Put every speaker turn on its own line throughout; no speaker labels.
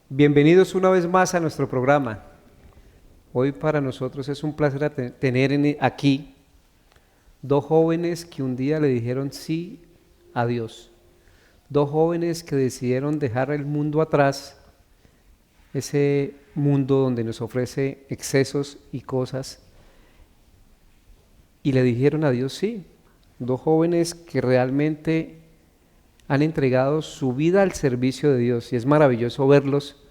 Bienvenidos una vez más a nuestro programa. Hoy para nosotros es un placer tener aquí dos jóvenes que un día le dijeron sí a Dios. Dos jóvenes que decidieron dejar el mundo atrás, ese mundo donde nos ofrece excesos y cosas, y le dijeron a Dios sí. Dos jóvenes que realmente han entregado su vida al servicio de Dios, y es maravilloso verlos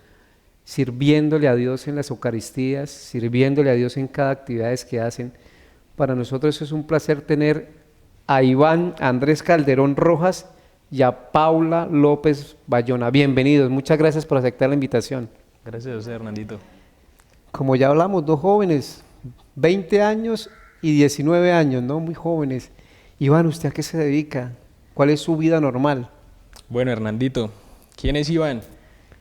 sirviéndole a Dios en las Eucaristías, sirviéndole a Dios en cada actividad que hacen. Para nosotros es un placer tener a Iván Andrés Calderón Rojas y a Paula López Bayona. Bienvenidos, muchas gracias por aceptar la invitación.
Gracias a usted, Hernandito.
Como ya hablamos, dos jóvenes, 20 años y 19 años, ¿no? Muy jóvenes. Iván, ¿usted a qué se dedica? ¿Cuál es su vida normal?
Bueno, Hernandito, ¿quién es Iván?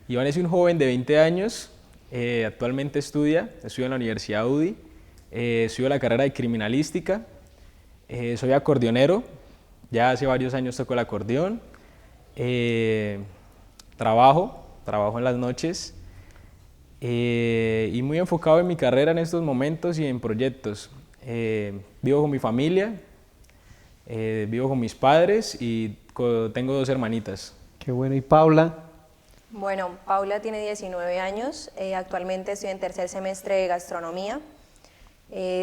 Iván es un joven de 20 años, actualmente estudia en la Universidad UDI, estudio la carrera de criminalística, soy acordeonero, ya hace varios años toco el acordeón, trabajo en las noches y muy enfocado en mi carrera en estos momentos y en proyectos. Vivo con mi familia, vivo con mis padres y tengo dos hermanitas.
Qué bueno. ¿Y Paula?
Bueno, Paula tiene 19 años, actualmente estoy en tercer semestre de gastronomía,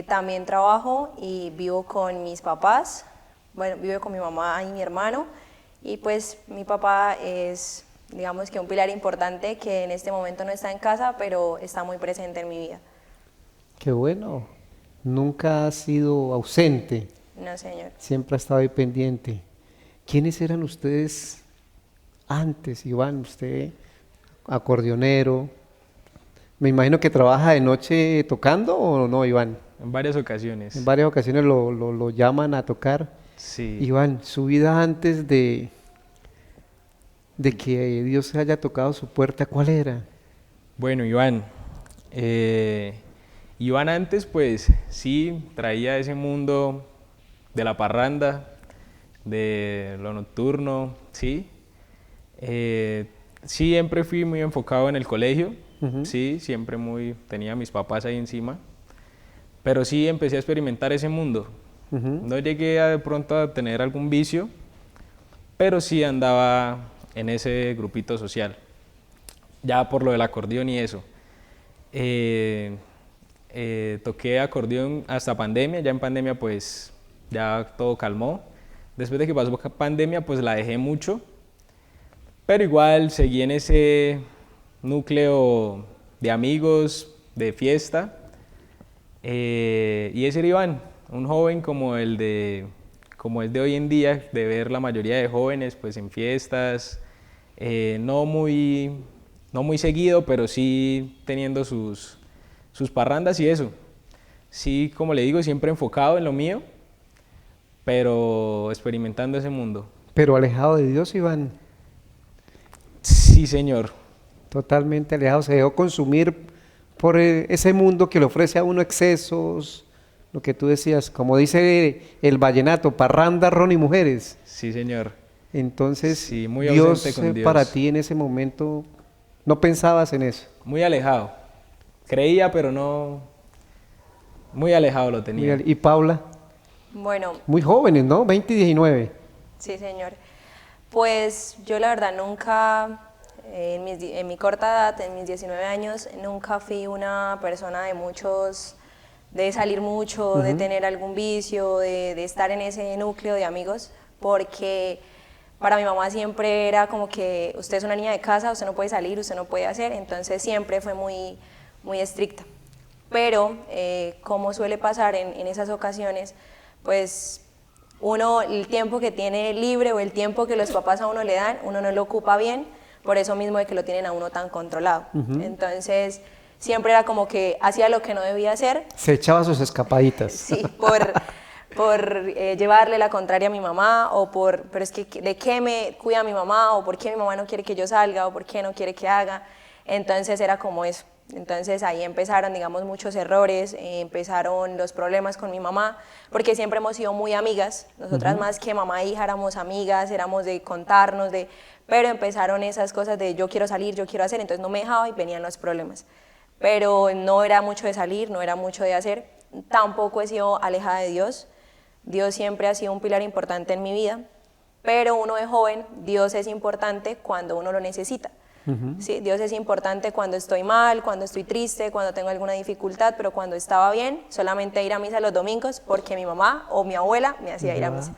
también trabajo y vivo con mis papás, bueno, vivo con mi mamá y mi hermano, y pues mi papá es, digamos que un pilar importante que en este momento no está en casa, pero está muy presente en mi vida.
Qué bueno, nunca ha sido ausente.
No, señor.
Siempre ha estado ahí pendiente. ¿Quiénes eran ustedes antes, Iván? Usted, acordeonero, me imagino que trabaja de noche tocando, ¿o no, Iván?
En varias ocasiones.
En varias ocasiones lo llaman a tocar.
Sí.
Iván, su vida antes de que Dios haya tocado su puerta, ¿cuál era?
Bueno, Iván, Iván antes pues sí traía ese mundo de la parranda, de lo nocturno, sí. Siempre fui muy enfocado en el colegio, sí, siempre tenía a mis papás ahí encima, pero sí empecé a experimentar ese mundo. No llegué de pronto a tener algún vicio, pero sí andaba en ese grupito social, ya por lo del acordeón y eso. Toqué acordeón hasta pandemia, ya en pandemia pues ya todo calmó. Después de que pasó pandemia pues la dejé mucho, pero igual seguí en ese núcleo de amigos, de fiesta, y ese era Iván, un joven como el de hoy en día, de ver la mayoría de jóvenes pues en fiestas, no muy seguido, pero sí teniendo sus parrandas y eso. Sí, como le digo, siempre enfocado en lo mío, pero experimentando ese mundo.
Pero alejado de Dios, Iván.
Sí, señor.
Totalmente alejado, se dejó consumir por ese mundo que le ofrece a uno excesos, lo que tú decías, como dice el vallenato, parranda, ron y mujeres.
Sí, señor.
Entonces,
sí, muy
Dios,
con Dios
para ti en ese momento, ¿no pensabas en eso?
Muy alejado. Creía, pero no. Muy alejado lo tenía.
¿Y Paula?
Bueno.
Muy jóvenes, ¿no? 20 y 19.
Sí, señor. Pues yo la verdad nunca, en mi corta edad, en mis 19 años, nunca fui una persona de salir mucho, de tener algún vicio, de estar en ese núcleo de amigos, porque para mi mamá siempre era como que usted es una niña de casa, usted no puede salir, usted no puede hacer, entonces siempre fue muy estricta. Pero, como suele pasar en esas ocasiones, pues uno, el tiempo que tiene libre o el tiempo que los papás a uno le dan, uno no lo ocupa bien, por eso mismo de que lo tienen a uno tan controlado. Entonces, siempre era como que hacía lo que no debía hacer.
Se echaba sus escapaditas.
Sí, por llevarle la contraria a mi mamá, pero es que ¿de qué me cuida mi mamá? O ¿por qué mi mamá no quiere que yo salga? O ¿por qué no quiere que haga? Entonces era como eso. Entonces ahí empezaron, digamos, muchos errores, empezaron los problemas con mi mamá, porque siempre hemos sido muy amigas, nosotras más que mamá e hija éramos amigas, éramos de contarnos, pero empezaron esas cosas de yo quiero salir, yo quiero hacer, entonces no me dejaba y venían los problemas. Pero no era mucho de salir, no era mucho de hacer, tampoco he sido alejada de Dios. Dios siempre ha sido un pilar importante en mi vida, pero uno de joven, Dios es importante cuando uno lo necesita. ¿Sí? Dios es importante cuando estoy mal, cuando estoy triste, cuando tengo alguna dificultad, pero cuando estaba bien, solamente ir a misa los domingos porque mi mamá o mi abuela me hacía ir a misa.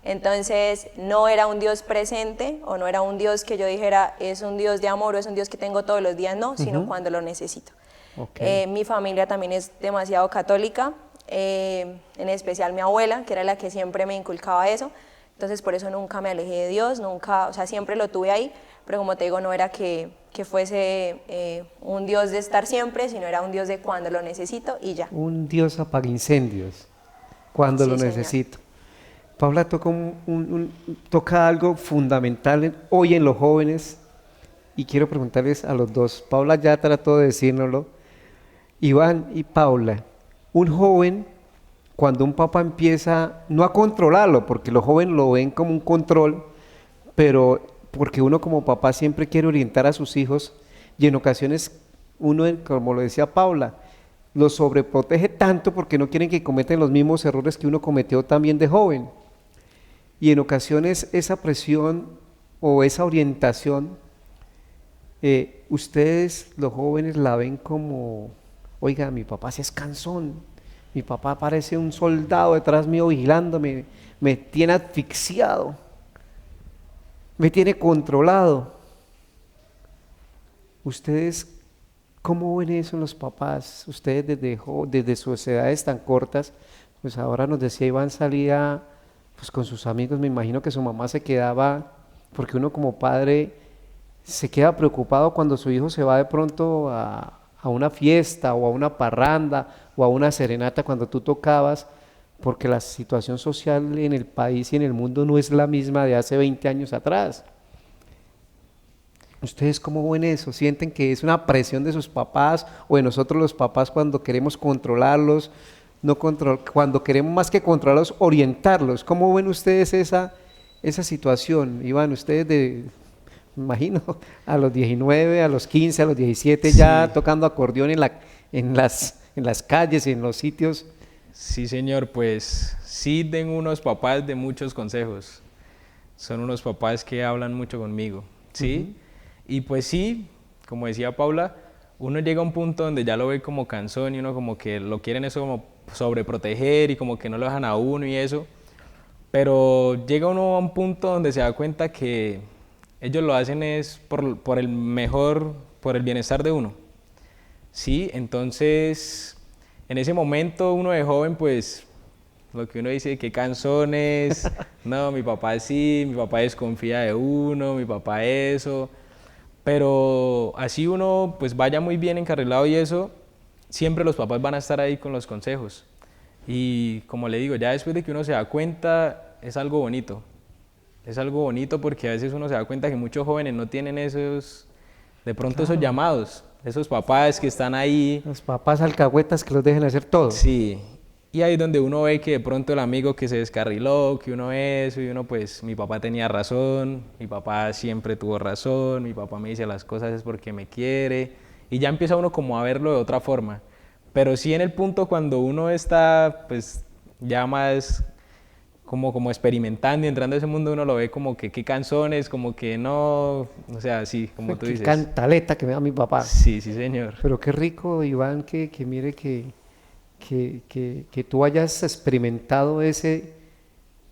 Entonces no era un Dios presente o no era un Dios que yo dijera es un Dios de amor o es un Dios que tengo todos los días, no, sino cuando lo necesito. Mi familia también es demasiado católica, en especial mi abuela, que era la que siempre me inculcaba eso, entonces por eso nunca me alejé de Dios, nunca, o sea, siempre lo tuve ahí, pero como te digo, no era que fuese un Dios de estar siempre, sino era un Dios de cuando lo necesito y ya.
Un Dios apaga incendios cuando
Sí,
lo
señor.
necesito. Paula toca, toca algo fundamental hoy en los jóvenes y quiero preguntarles a los dos. Paula ya trató de decírnoslo. Iván y Paula, un joven, cuando un papá empieza no a controlarlo, porque los jóvenes lo ven como un control, pero porque uno como papá siempre quiere orientar a sus hijos y en ocasiones uno, como lo decía Paula, los sobreprotege tanto porque no quieren que cometen los mismos errores que uno cometió también de joven. Y en ocasiones esa presión o esa orientación, ustedes los jóvenes la ven como, oiga, mi papá sí es cansón, mi papá parece un soldado detrás mío vigilándome, me tiene asfixiado, me tiene controlado. ¿Ustedes cómo ven eso en los papás? Ustedes desde sus edades tan cortas, pues ahora nos decía Iván, salía pues con sus amigos, me imagino que su mamá se quedaba, porque uno como padre se queda preocupado cuando su hijo se va de pronto a una fiesta o a una parranda o a una serenata cuando tú tocabas, porque la situación social en el país y en el mundo no es la misma de hace 20 años atrás. ¿Ustedes cómo ven eso? ¿Sienten que es una presión de sus papás o de nosotros los papás cuando queremos controlarlos? Cuando queremos más que controlarlos, orientarlos. ¿Cómo ven ustedes esa situación? Iván, ustedes me imagino, a los 19, a los 15, a los 17 ya tocando acordeón en las calles y en los sitios.
Sí, señor, pues sí tengo unos papás de muchos consejos. Son unos papás que hablan mucho conmigo, ¿sí? Y pues sí, como decía Paula, uno llega a un punto donde ya lo ve como cansón y uno como que lo quieren eso como sobreproteger y como que no lo dejan a uno y eso. Pero llega uno a un punto donde se da cuenta que ellos lo hacen es por el mejor, por el bienestar de uno. Sí, entonces en ese momento uno de joven pues lo que uno dice, qué canzones, no, mi papá sí, mi papá desconfía de uno, mi papá eso, pero así uno pues vaya muy bien encarrilado y eso, siempre los papás van a estar ahí con los consejos. Y como le digo, ya después de que uno se da cuenta, es algo bonito. Es algo bonito porque a veces uno se da cuenta que muchos jóvenes no tienen esos, de pronto esos llamados, esos papás que están ahí.
Los papás alcahuetas que los dejen hacer todo.
Sí, y ahí es donde uno ve que de pronto el amigo que se descarriló, que uno eso, y uno pues, mi papá tenía razón, mi papá siempre tuvo razón, mi papá me dice las cosas es porque me quiere, y ya empieza uno como a verlo de otra forma. Pero sí en el punto cuando uno está pues ya más como experimentando y entrando a ese mundo, uno lo ve como que qué canzones, como que no, o sea, sí, como tú dices.
Qué cantaleta que me da mi papá.
Sí, sí, señor.
Pero qué rico, Iván, que mire que tú hayas experimentado ese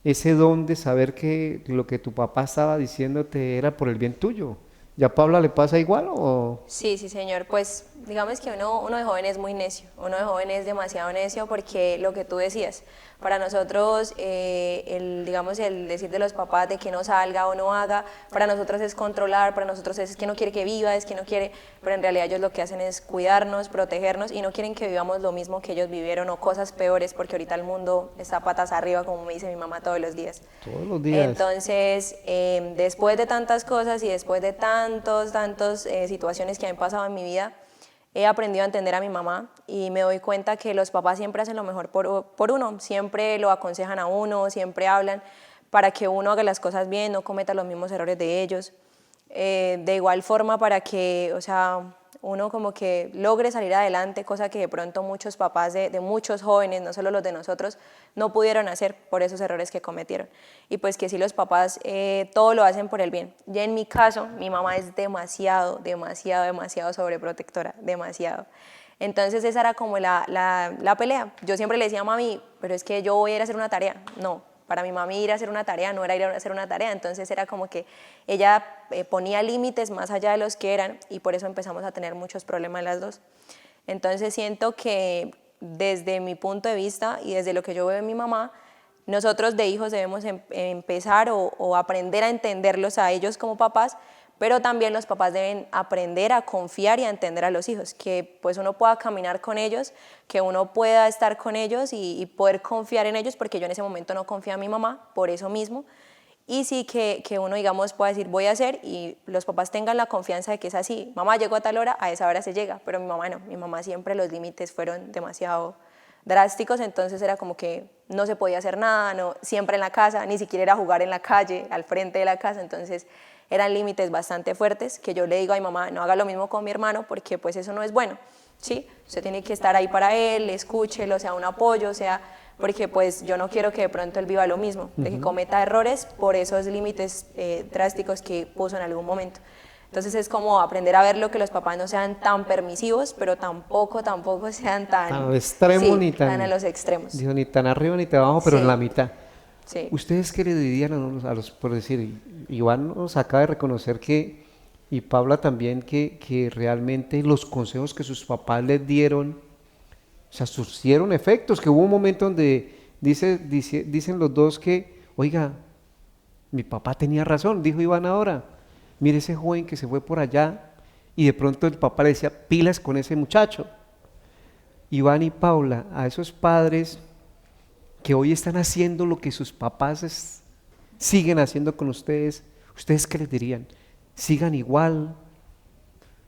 don de saber que lo que tu papá estaba diciéndote era por el bien tuyo. ¿Ya a Paula le pasa igual o...?
Sí, sí, señor. Pues digamos que uno de joven es muy necio, uno de joven es demasiado necio porque lo que tú decías, para nosotros digamos el decir de los papás de que no salga o no haga, para nosotros es controlar, para nosotros es que no quiere que viva, es que no quiere, pero en realidad ellos lo que hacen es cuidarnos, protegernos y no quieren que vivamos lo mismo que ellos vivieron o cosas peores porque ahorita el mundo está patas arriba, como me dice mi mamá todos los días.
Todos los días.
Entonces, después de tantas cosas y después de tantas situaciones que han pasado en mi vida, he aprendido a entender a mi mamá y me doy cuenta que los papás siempre hacen lo mejor por uno, siempre lo aconsejan a uno, siempre hablan para que uno haga las cosas bien, no cometa los mismos errores de ellos. De igual forma para que, o sea, uno como que logre salir adelante, cosa que de pronto muchos papás de muchos jóvenes, no solo los de nosotros, no pudieron hacer por esos errores que cometieron. Y pues que sí, los papás todo lo hacen por el bien. Ya en mi caso, mi mamá es demasiado sobreprotectora, demasiado. Entonces esa era como la pelea. Yo siempre le decía a mami, pero es que yo voy a ir a hacer una tarea. No, para mi mami ir a hacer una tarea no era ir a hacer una tarea, entonces era como que ella ponía límites más allá de los que eran y por eso empezamos a tener muchos problemas las dos. Entonces siento que desde mi punto de vista y desde lo que yo veo en mi mamá, nosotros de hijos debemos empezar o aprender a entenderlos a ellos como papás, pero también los papás deben aprender a confiar y a entender a los hijos, que pues uno pueda caminar con ellos, que uno pueda estar con ellos y poder confiar en ellos, porque yo en ese momento no confiaba en mi mamá, por eso mismo, y sí que uno, digamos, pueda decir voy a hacer y los papás tengan la confianza de que es así, mamá llegó a tal hora, a esa hora se llega, pero mi mamá no, mi mamá siempre los límites fueron demasiado drásticos, entonces era como que no se podía hacer nada, no, siempre en la casa, ni siquiera era jugar en la calle, al frente de la casa, entonces eran límites bastante fuertes que yo le digo a mi mamá, no haga lo mismo con mi hermano porque pues eso no es bueno, ¿sí? Usted tiene que estar ahí para él, escúchelo, sea un apoyo, sea, porque pues yo no quiero que de pronto él viva lo mismo, de que cometa errores por esos límites drásticos que puso en algún momento. Entonces es como aprender a ver lo que los papás no sean tan permisivos, pero tampoco sean tan...
A lo extremo
sí,
ni tan,
a los extremos.
dijo, ni tan arriba ni tan abajo, pero
Sí.
en la mitad.
Sí.
¿Ustedes qué le dirían a los, por decir, Iván nos acaba de reconocer que, y Paula también, que realmente los consejos que sus papás les dieron, o sea, surgieron efectos, que hubo un momento donde dicen los dos que, oiga, mi papá tenía razón, dijo Iván ahora, mire ese joven que se fue por allá, y de pronto el papá le decía, pilas con ese muchacho. Iván y Paula, a esos padres que hoy están haciendo lo que sus papás siguen haciendo con ustedes, ¿ustedes qué les dirían? ¿Sigan igual?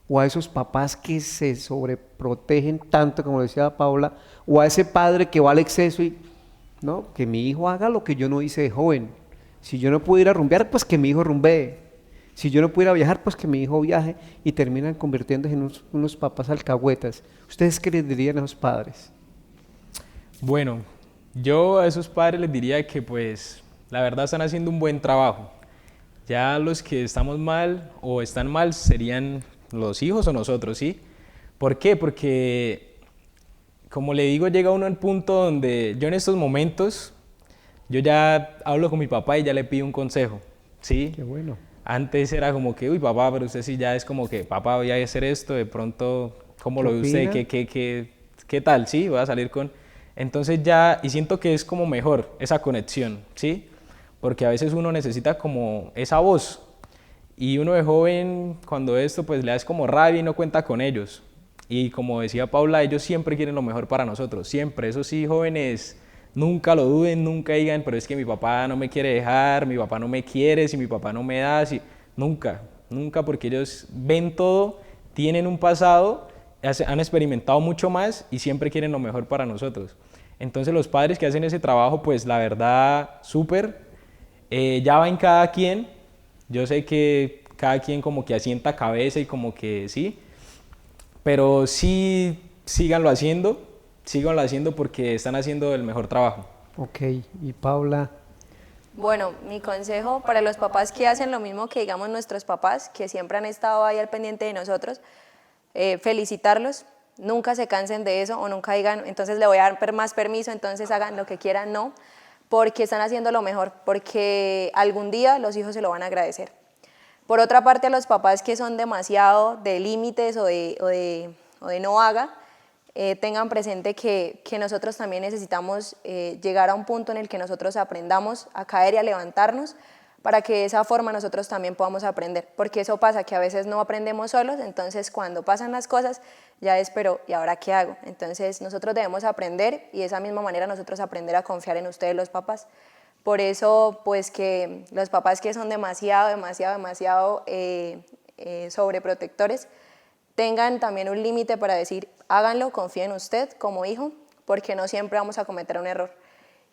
¿O a esos papás que se sobreprotegen tanto, como decía Paula, o a ese padre que va al exceso y, no, que mi hijo haga lo que yo no hice de joven? Si yo no puedo ir a rumbear, pues que mi hijo rumbee. Si yo no pudiera viajar, pues que mi hijo viaje, y terminan convirtiéndose en unos papás alcahuetas. ¿Ustedes qué les dirían a esos padres?
Bueno, yo a esos padres les diría que pues la verdad están haciendo un buen trabajo. Ya los que estamos mal o están mal serían los hijos o nosotros, ¿sí? ¿Por qué? Porque, como le digo, llega uno al punto donde yo en estos momentos, yo ya hablo con mi papá y ya le pido un consejo, ¿sí?
Qué bueno.
Antes era como que, uy papá, pero usted sí ya es como que, papá, voy a hacer esto, de pronto, ¿cómo lo ve usted? ¿Qué tal? ¿Sí? Voy a salir con... Entonces ya, y siento que es como mejor esa conexión, ¿sí? Porque a veces uno necesita como esa voz, y uno de joven, cuando esto, pues le da como rabia y no cuenta con ellos. Y como decía Paula, ellos siempre quieren lo mejor para nosotros, siempre. Eso sí, jóvenes, nunca lo duden, nunca digan, pero es que mi papá no me quiere dejar, mi papá no me quiere, si mi papá no me da, si... Nunca, nunca, porque ellos ven todo, tienen un pasado, han experimentado mucho más y siempre quieren lo mejor para nosotros. Entonces los padres que hacen ese trabajo, pues la verdad, súper. Ya va en cada quien. Yo sé que cada quien como que asienta cabeza y como que sí, pero sí síganlo haciendo porque están haciendo el mejor trabajo.
Ok, y Paula,
Bueno, mi consejo para los papás que hacen lo mismo que digamos nuestros papás, que siempre han estado ahí al pendiente de nosotros, felicitarlos, nunca se cansen de eso o nunca digan, entonces le voy a dar más permiso, entonces hagan lo que quieran, no, porque están haciendo lo mejor, porque algún día los hijos se lo van a agradecer. Por otra parte, a los papás que son demasiado de límites o de no haga, tengan presente que nosotros también necesitamos llegar a un punto en el que nosotros aprendamos a caer y a levantarnos para que de esa forma nosotros también podamos aprender, porque eso pasa que a veces no aprendemos solos, entonces cuando pasan las cosas ya es, pero ¿y ahora qué hago? Entonces nosotros debemos aprender y de esa misma manera nosotros aprender a confiar en ustedes los papás. Por eso, pues que los papás que son demasiado sobreprotectores, tengan también un límite para decir, háganlo, confíen en usted como hijo, porque no siempre vamos a cometer un error.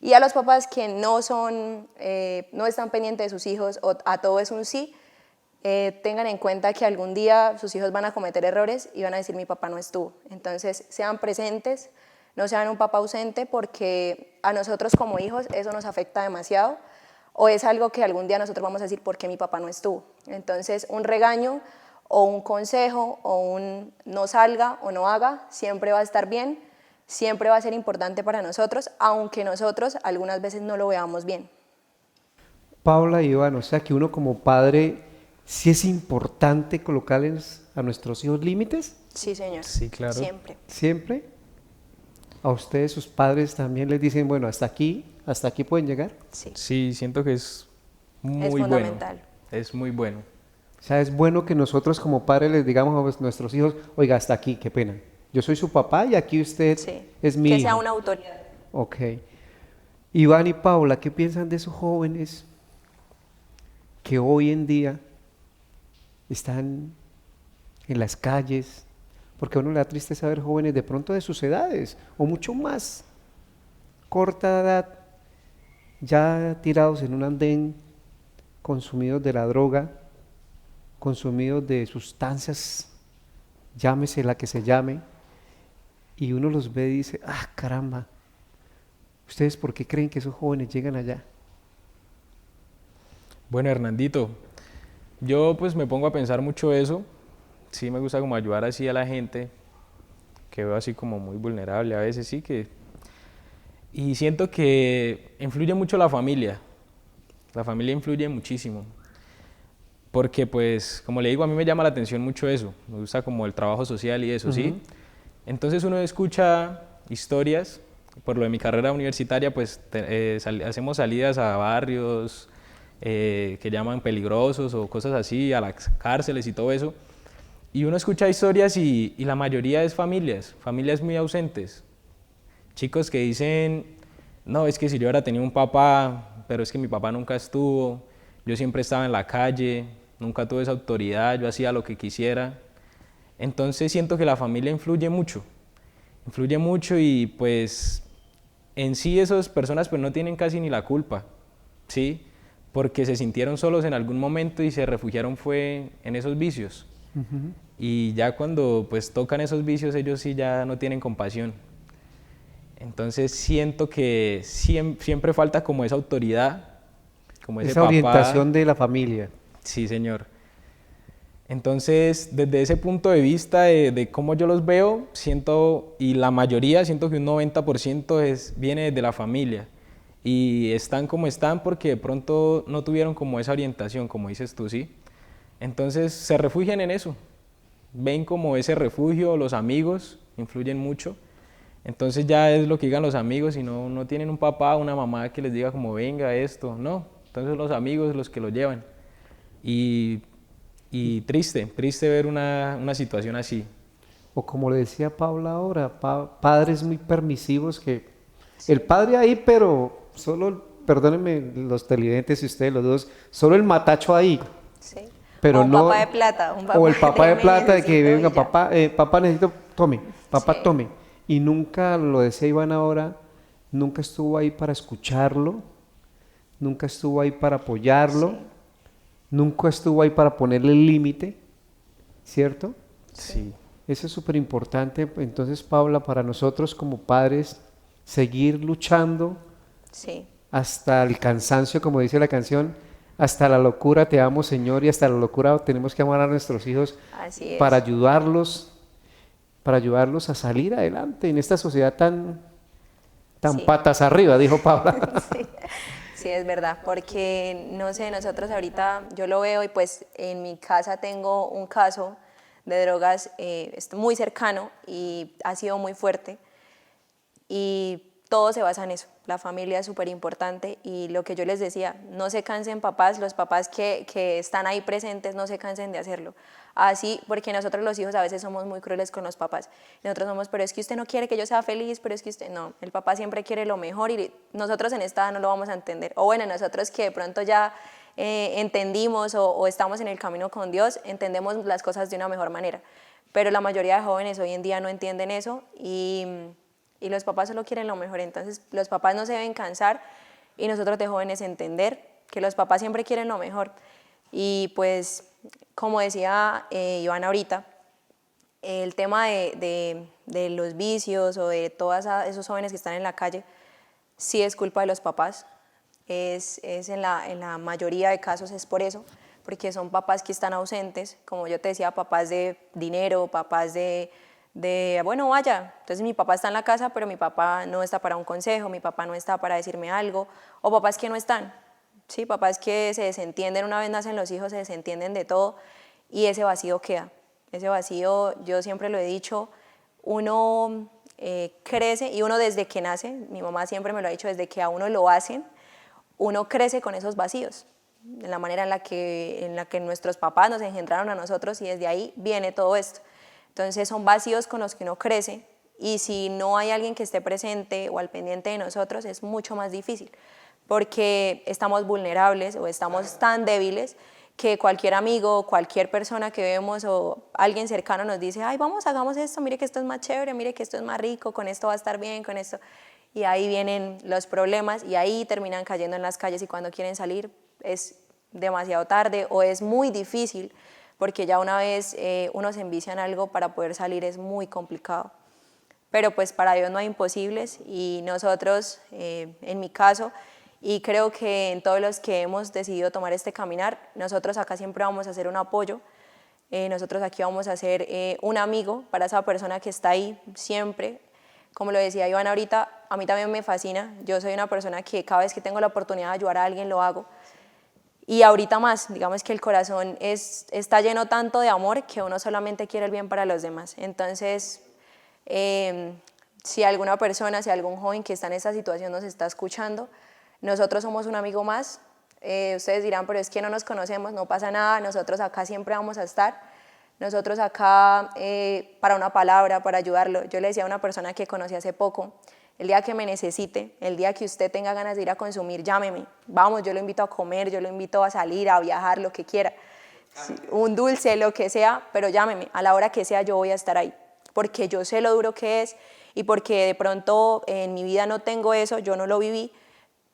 Y a los papás que no están pendientes de sus hijos o a todo es un sí, tengan en cuenta que algún día sus hijos van a cometer errores y van a decir mi papá no estuvo. Entonces sean presentes, no sean un papá ausente, porque a nosotros como hijos eso nos afecta demasiado, o es algo que algún día nosotros vamos a decir por qué mi papá no estuvo. Entonces un regaño o un consejo o un no salga o no haga siempre va a estar bien, siempre va a ser importante para nosotros, aunque nosotros algunas veces no lo veamos bien.
Paula y Iván, o sea que uno como padre, ¿sí es importante colocarles a nuestros hijos límites?
Sí, señor.
Sí, claro.
Siempre.
¿Siempre? ¿A ustedes, sus padres, también les dicen, bueno, hasta aquí pueden llegar?
Sí.
Sí, siento que es muy bueno.
Fundamental.
Es muy bueno.
O sea, es bueno que nosotros como padres les digamos a nuestros hijos, oiga, hasta aquí, qué pena. Yo soy su papá y aquí usted
Sí.
es mi
Que
hijo.
sea una autoridad.
Ok. Iván y Paula, ¿qué piensan de esos jóvenes que hoy en día están en las calles? Porque a uno le da tristeza ver jóvenes de pronto de sus edades o mucho más corta edad, ya tirados en un andén, consumidos de la droga, consumidos de sustancias, llámese la que se llame, y uno los ve y dice, ah, caramba, ¿ustedes por qué creen que esos jóvenes llegan allá?
Bueno, Hernandito, yo pues me pongo a pensar mucho eso. Sí me gusta como ayudar así a la gente, que veo así como muy vulnerable a veces, sí que... Y siento que influye mucho la familia influye muchísimo, porque pues, como le digo, a mí me llama la atención mucho eso, me gusta como el trabajo social y eso, ¿sí? Entonces uno escucha historias, por lo de mi carrera universitaria, pues hacemos salidas a barrios que llaman peligrosos o cosas así, a las cárceles y todo eso, y uno escucha historias y la mayoría es familias muy ausentes, chicos que dicen, no, es que si yo ahora tenía un papá, pero es que mi papá nunca estuvo, yo siempre estaba en la calle, nunca tuve esa autoridad, yo hacía lo que quisiera. Entonces siento que la familia influye mucho y pues en sí esas personas pues no tienen casi ni la culpa, ¿sí? Porque se sintieron solos en algún momento y se refugiaron fue en esos vicios. Y ya cuando pues tocan esos vicios ellos sí ya no tienen compasión. Entonces siento que siempre falta como esa autoridad, como ese
esa
papá.
orientación de la familia.
Sí, señor. Entonces, desde ese punto de vista de cómo yo los veo, siento, y la mayoría, siento que un 90% viene de la familia. Y están como están porque de pronto no tuvieron como esa orientación, como dices tú, ¿sí? Entonces, se refugian en eso. Ven como ese refugio, los amigos influyen mucho. Entonces ya es lo que digan los amigos y no tienen un papá o una mamá que les diga como venga esto, no. Entonces los amigos los que lo llevan. Y triste ver una situación así.
O como le decía Paula ahora, padres muy permisivos que el padre ahí, pero solo, perdónenme los televidentes y ustedes los dos, solo el matacho ahí.
Sí.
Pero
o un
no,
papá de plata.
o el papá de plata de que
necesito
venga,
y ya.
papá necesito, tome, papá
Sí.
tome. Y nunca, lo decía Iván ahora, nunca estuvo ahí para escucharlo, nunca estuvo ahí para apoyarlo,
Sí.
nunca estuvo ahí para ponerle el límite, ¿cierto?
Sí.
Eso es súper importante. Entonces, Paula, para nosotros como padres, seguir luchando
Sí.
hasta el cansancio, como dice la canción, hasta la locura te amo, Señor, y hasta la locura tenemos que amar a nuestros hijos
Así es.
para ayudarlos a salir adelante en esta sociedad tan
Sí.
patas arriba, dijo Paula.
Sí. Sí, es verdad, porque no sé, nosotros ahorita, yo lo veo y pues en mi casa tengo un caso de drogas muy cercano y ha sido muy fuerte y todo se basa en eso, la familia es súper importante y lo que yo les decía, no se cansen papás, los papás que están ahí presentes no se cansen de hacerlo, así porque nosotros los hijos a veces somos muy crueles con los papás, nosotros somos, pero es que usted no quiere que yo sea feliz, pero es que usted, no, el papá siempre quiere lo mejor y nosotros en esta edad no lo vamos a entender, o bueno, nosotros que de pronto ya entendimos o estamos en el camino con Dios, entendemos las cosas de una mejor manera. pero la mayoría de jóvenes hoy en día no entienden eso y los papás solo quieren lo mejor. Entonces los papás no se deben cansar y nosotros de jóvenes entender que los papás siempre quieren lo mejor. Y pues, como decía Iván ahorita, el tema de los vicios o de todos esos jóvenes que están en la calle, sí es culpa de los papás, es en la mayoría de casos es por eso, porque son papás que están ausentes, como yo te decía, papás de dinero, papás bueno, vaya, entonces mi papá está en la casa, pero mi papá no está para un consejo, mi papá no está para decirme algo, o papás que no están, ¿sí? Papás que se desentienden, una vez nacen los hijos, se desentienden de todo, y ese vacío queda. Ese vacío, yo siempre lo he dicho, uno crece, y uno desde que nace, mi mamá siempre me lo ha dicho, desde que a uno lo hacen, uno crece con esos vacíos, en la manera en la que nuestros papás nos engendraron a nosotros, y desde ahí viene todo esto. Entonces son vacíos con los que uno crece, y si no hay alguien que esté presente o al pendiente de nosotros, es mucho más difícil, porque estamos vulnerables o estamos tan débiles que cualquier amigo, cualquier persona que vemos o alguien cercano nos dice, ay, vamos, hagamos esto, mire que esto es más chévere, mire que esto es más rico, con esto va a estar bien, con esto. Y ahí vienen los problemas y ahí terminan cayendo en las calles, y cuando quieren salir es demasiado tarde o es muy difícil, porque ya una vez uno se envicia en algo, para poder salir es muy complicado. Pero pues para Dios no hay imposibles, y nosotros, en mi caso, y creo que en todos los que hemos decidido tomar este caminar, nosotros acá siempre vamos a hacer un apoyo, nosotros aquí vamos a ser un amigo para esa persona que está ahí siempre. Como lo decía Iván ahorita, a mí también me fascina, yo soy una persona que cada vez que tengo la oportunidad de ayudar a alguien lo hago, y ahorita más, digamos que el corazón está lleno tanto de amor que uno solamente quiere el bien para los demás. Entonces, si alguna persona, si algún joven que está en esta situación nos está escuchando, nosotros somos un amigo más. Ustedes dirán, pero es que no nos conocemos, no pasa nada, nosotros acá siempre vamos a estar, nosotros acá para una palabra, para ayudarlo. Yo le decía a una persona que conocí hace poco, el día que me necesite, el día que usted tenga ganas de ir a consumir, llámeme, vamos, yo lo invito a comer, yo lo invito a salir, a viajar, lo que quiera, un dulce, lo que sea, pero llámeme, a la hora que sea yo voy a estar ahí, porque yo sé lo duro que es, y porque de pronto en mi vida no tengo eso, yo no lo viví,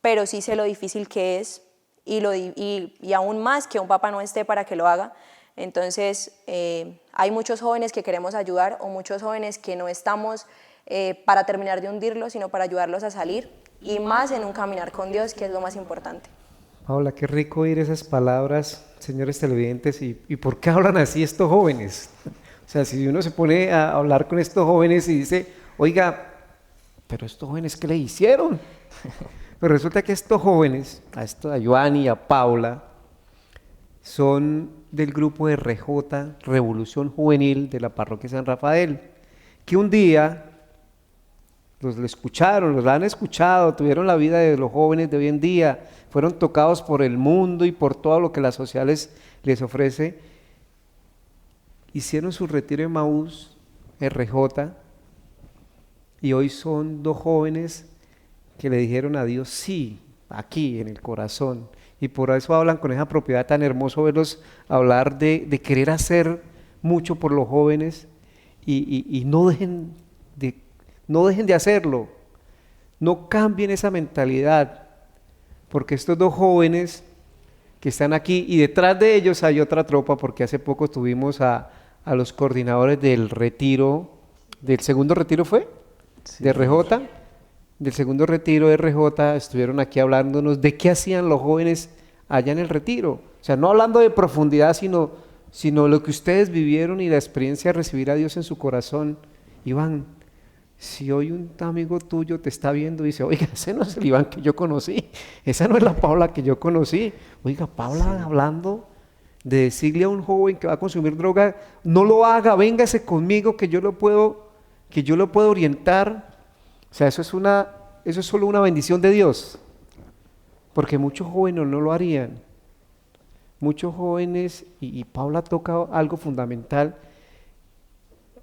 pero sí sé lo difícil que es, y aún más que un papá no esté para que lo haga. Entonces hay muchos jóvenes que queremos ayudar, o muchos jóvenes que no estamos para terminar de hundirlos, sino para ayudarlos a salir, y más en un caminar con Dios, que es lo más importante.
Paula, qué rico oír esas palabras, señores televidentes. ¿Y por qué hablan así estos jóvenes? O sea, si uno se pone a hablar con estos jóvenes y dice, oiga, pero estos jóvenes, ¿qué le hicieron? Pero resulta que estos jóvenes, a Joanny y a Paula, son del grupo de RJ, Revolución Juvenil de la Parroquia San Rafael, que un día los escucharon, los han escuchado, tuvieron la vida de los jóvenes de hoy en día, fueron tocados por el mundo y por todo lo que las sociales les ofrece, hicieron su retiro en Maús, RJ, y hoy son dos jóvenes que le dijeron a Dios sí, aquí en el corazón, y por eso hablan con esa propiedad. Tan hermoso verlos hablar de querer hacer mucho por los jóvenes, y no dejen de hacerlo, no cambien esa mentalidad, porque estos dos jóvenes que están aquí, y detrás de ellos hay otra tropa, porque hace poco tuvimos a los coordinadores del retiro, del segundo retiro ¿fue? Sí. De RJ, del segundo retiro de RJ, estuvieron aquí hablándonos de qué hacían los jóvenes allá en el retiro, o sea, no hablando de profundidad, sino lo que ustedes vivieron y la experiencia de recibir a Dios en su corazón. Iván, si hoy un amigo tuyo te está viendo y dice, oiga, ese no es el Iván que yo conocí, esa no es la Paula que yo conocí, oiga, Paula, sí, hablando de decirle a un joven que va a consumir droga, no lo haga, véngase conmigo que yo lo puedo orientar. O sea, eso es solo una bendición de Dios, porque muchos jóvenes no lo harían. Muchos jóvenes, y Paula toca algo fundamental,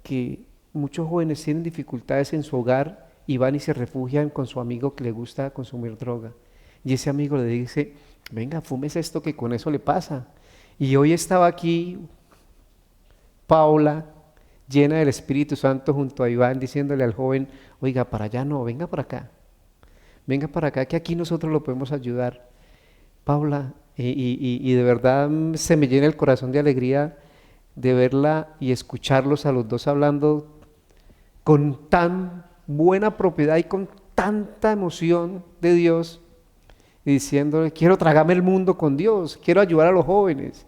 que muchos jóvenes tienen dificultades en su hogar y van y se refugian con su amigo que le gusta consumir droga. Y ese amigo le dice, venga, fúmese esto que con eso le pasa. Y hoy estaba aquí Paula llena del Espíritu Santo junto a Iván, diciéndole al joven, oiga, para allá no, venga para acá, que aquí nosotros lo podemos ayudar. Paula, y de verdad se me llena el corazón de alegría de verla y escucharlos a los dos hablando con tan buena propiedad y con tanta emoción de Dios, y diciéndole, quiero tragarme el mundo con Dios, quiero ayudar a los jóvenes.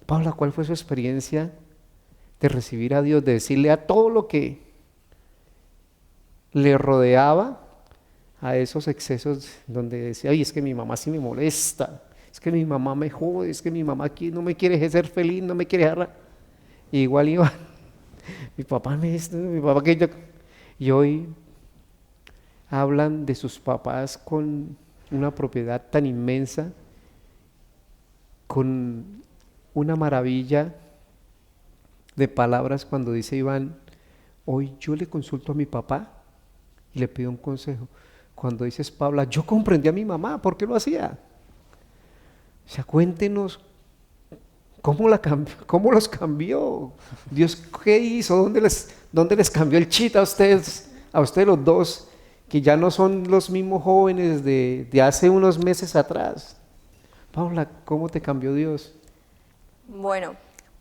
Paula, ¿cuál fue su experiencia de recibir a Dios, de decirle a todo lo que le rodeaba, a esos excesos donde decía, ay, es que mi mamá sí me molesta, es que mi mamá me jode, es que mi mamá aquí no me quiere ser feliz, no me quiere dejar? Igual iba, mi papá me dice, mi papá que yo... Y hoy hablan de sus papás con una propiedad tan inmensa, con una maravilla de palabras cuando dice Iván, hoy yo le consulto a mi papá y le pido un consejo. Cuando dices, Paula, yo comprendí a mi mamá, ¿por qué lo hacía? O sea, cuéntenos cómo los cambió. Dios, ¿qué hizo? ¿Dónde les cambió el chip a ustedes los dos, que ya no son los mismos jóvenes de hace unos meses atrás? Paula, ¿cómo te cambió Dios?
Bueno,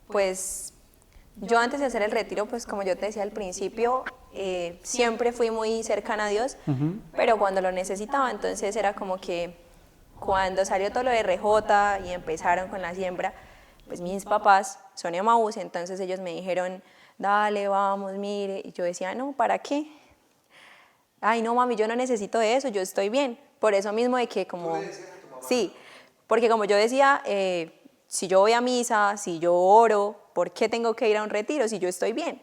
pues yo antes de hacer el retiro, pues como yo te decía al principio, siempre fui muy cercana a Dios, pero cuando lo necesitaba, entonces era como que cuando salió todo lo de RJ y empezaron con la siembra, pues mis papás son Emaús, entonces ellos me dijeron, dale, vamos, mire, y yo decía, no, ¿para qué? Ay, no, mami, yo no necesito de eso, yo estoy bien, por eso mismo de que como, sí, porque como yo decía, si yo voy a misa, si yo oro, ¿por qué tengo que ir a un retiro si yo estoy bien?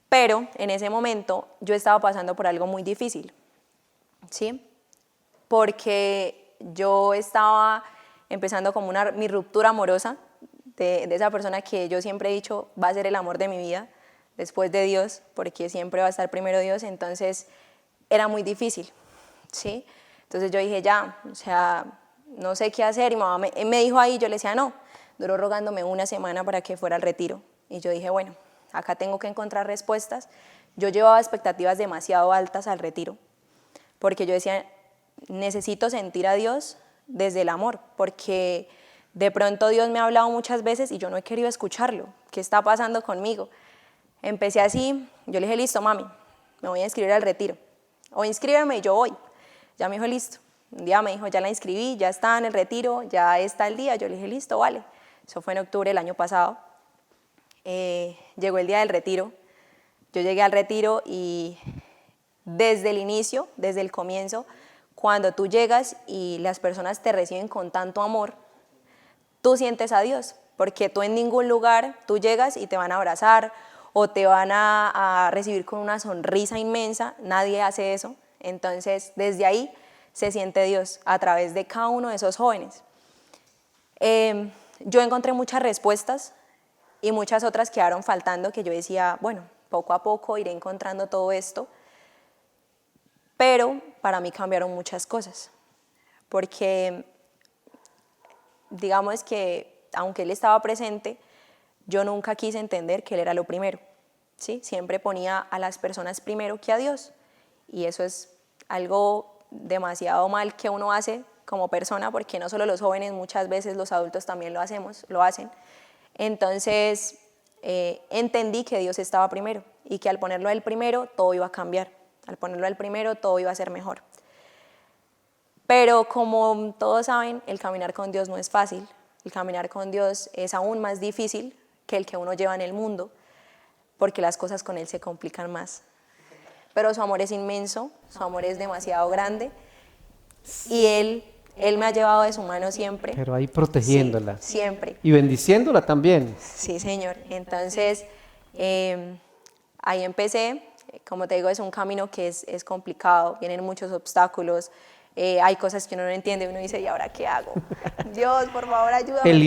Pero en ese momento yo estaba pasando por algo muy difícil, ¿sí? Porque yo estaba empezando como mi ruptura amorosa de esa persona que yo siempre he dicho va a ser el amor de mi vida, después de Dios, porque siempre va a estar primero Dios, entonces era muy difícil, ¿sí? Entonces yo dije, ya, o sea, no sé qué hacer, y mamá me dijo ahí, yo le decía, no, duró rogándome una semana para que fuera al retiro, y yo dije, bueno, acá tengo que encontrar respuestas. Yo llevaba expectativas demasiado altas al retiro, porque yo decía, necesito sentir a Dios desde el amor, porque de pronto Dios me ha hablado muchas veces y yo no he querido escucharlo. ¿Qué está pasando conmigo? Empecé así, yo le dije, listo, mami, me voy a inscribir al retiro, o inscríbeme y yo voy. Ya me dijo, listo. Un día me dijo, ya la inscribí, ya está en el retiro, ya está el día. Yo le dije, listo, vale. Eso fue en octubre del año pasado. Llegó el día del retiro. Yo llegué al retiro y desde el inicio, desde el comienzo, cuando tú llegas y las personas te reciben con tanto amor, tú sientes a Dios, porque tú en ningún lugar, tú llegas y te van a abrazar o te van a recibir con una sonrisa inmensa, nadie hace eso. Entonces, desde ahí se siente Dios a través de cada uno de esos jóvenes. Yo encontré muchas respuestas y muchas otras quedaron faltando, que yo decía, bueno, poco a poco iré encontrando todo esto, pero para mí cambiaron muchas cosas, porque digamos que aunque Él estaba presente, yo nunca quise entender que Él era lo primero, ¿sí? Siempre ponía a las personas primero que a Dios, y eso es algo demasiado mal que uno hace como persona, porque no solo los jóvenes, muchas veces los adultos también lo hacen. Entonces entendí que Dios estaba primero y que al ponerlo a Él primero todo iba a cambiar, al ponerlo a Él primero todo iba a ser mejor. Pero como todos saben, el caminar con Dios no es fácil, el caminar con Dios es aún más difícil que el que uno lleva en el mundo, porque las cosas con Él se complican más. Pero su amor es inmenso, su amor es demasiado grande, y Él me ha llevado de su mano siempre.
Pero ahí protegiéndola.
Sí, siempre.
Y bendiciéndola también.
Sí, Señor. Entonces, ahí empecé. Como te digo, es un camino que es complicado, vienen muchos obstáculos, hay cosas que uno no entiende, uno dice, ¿y ahora qué hago? Dios, por favor, ayúdame.
El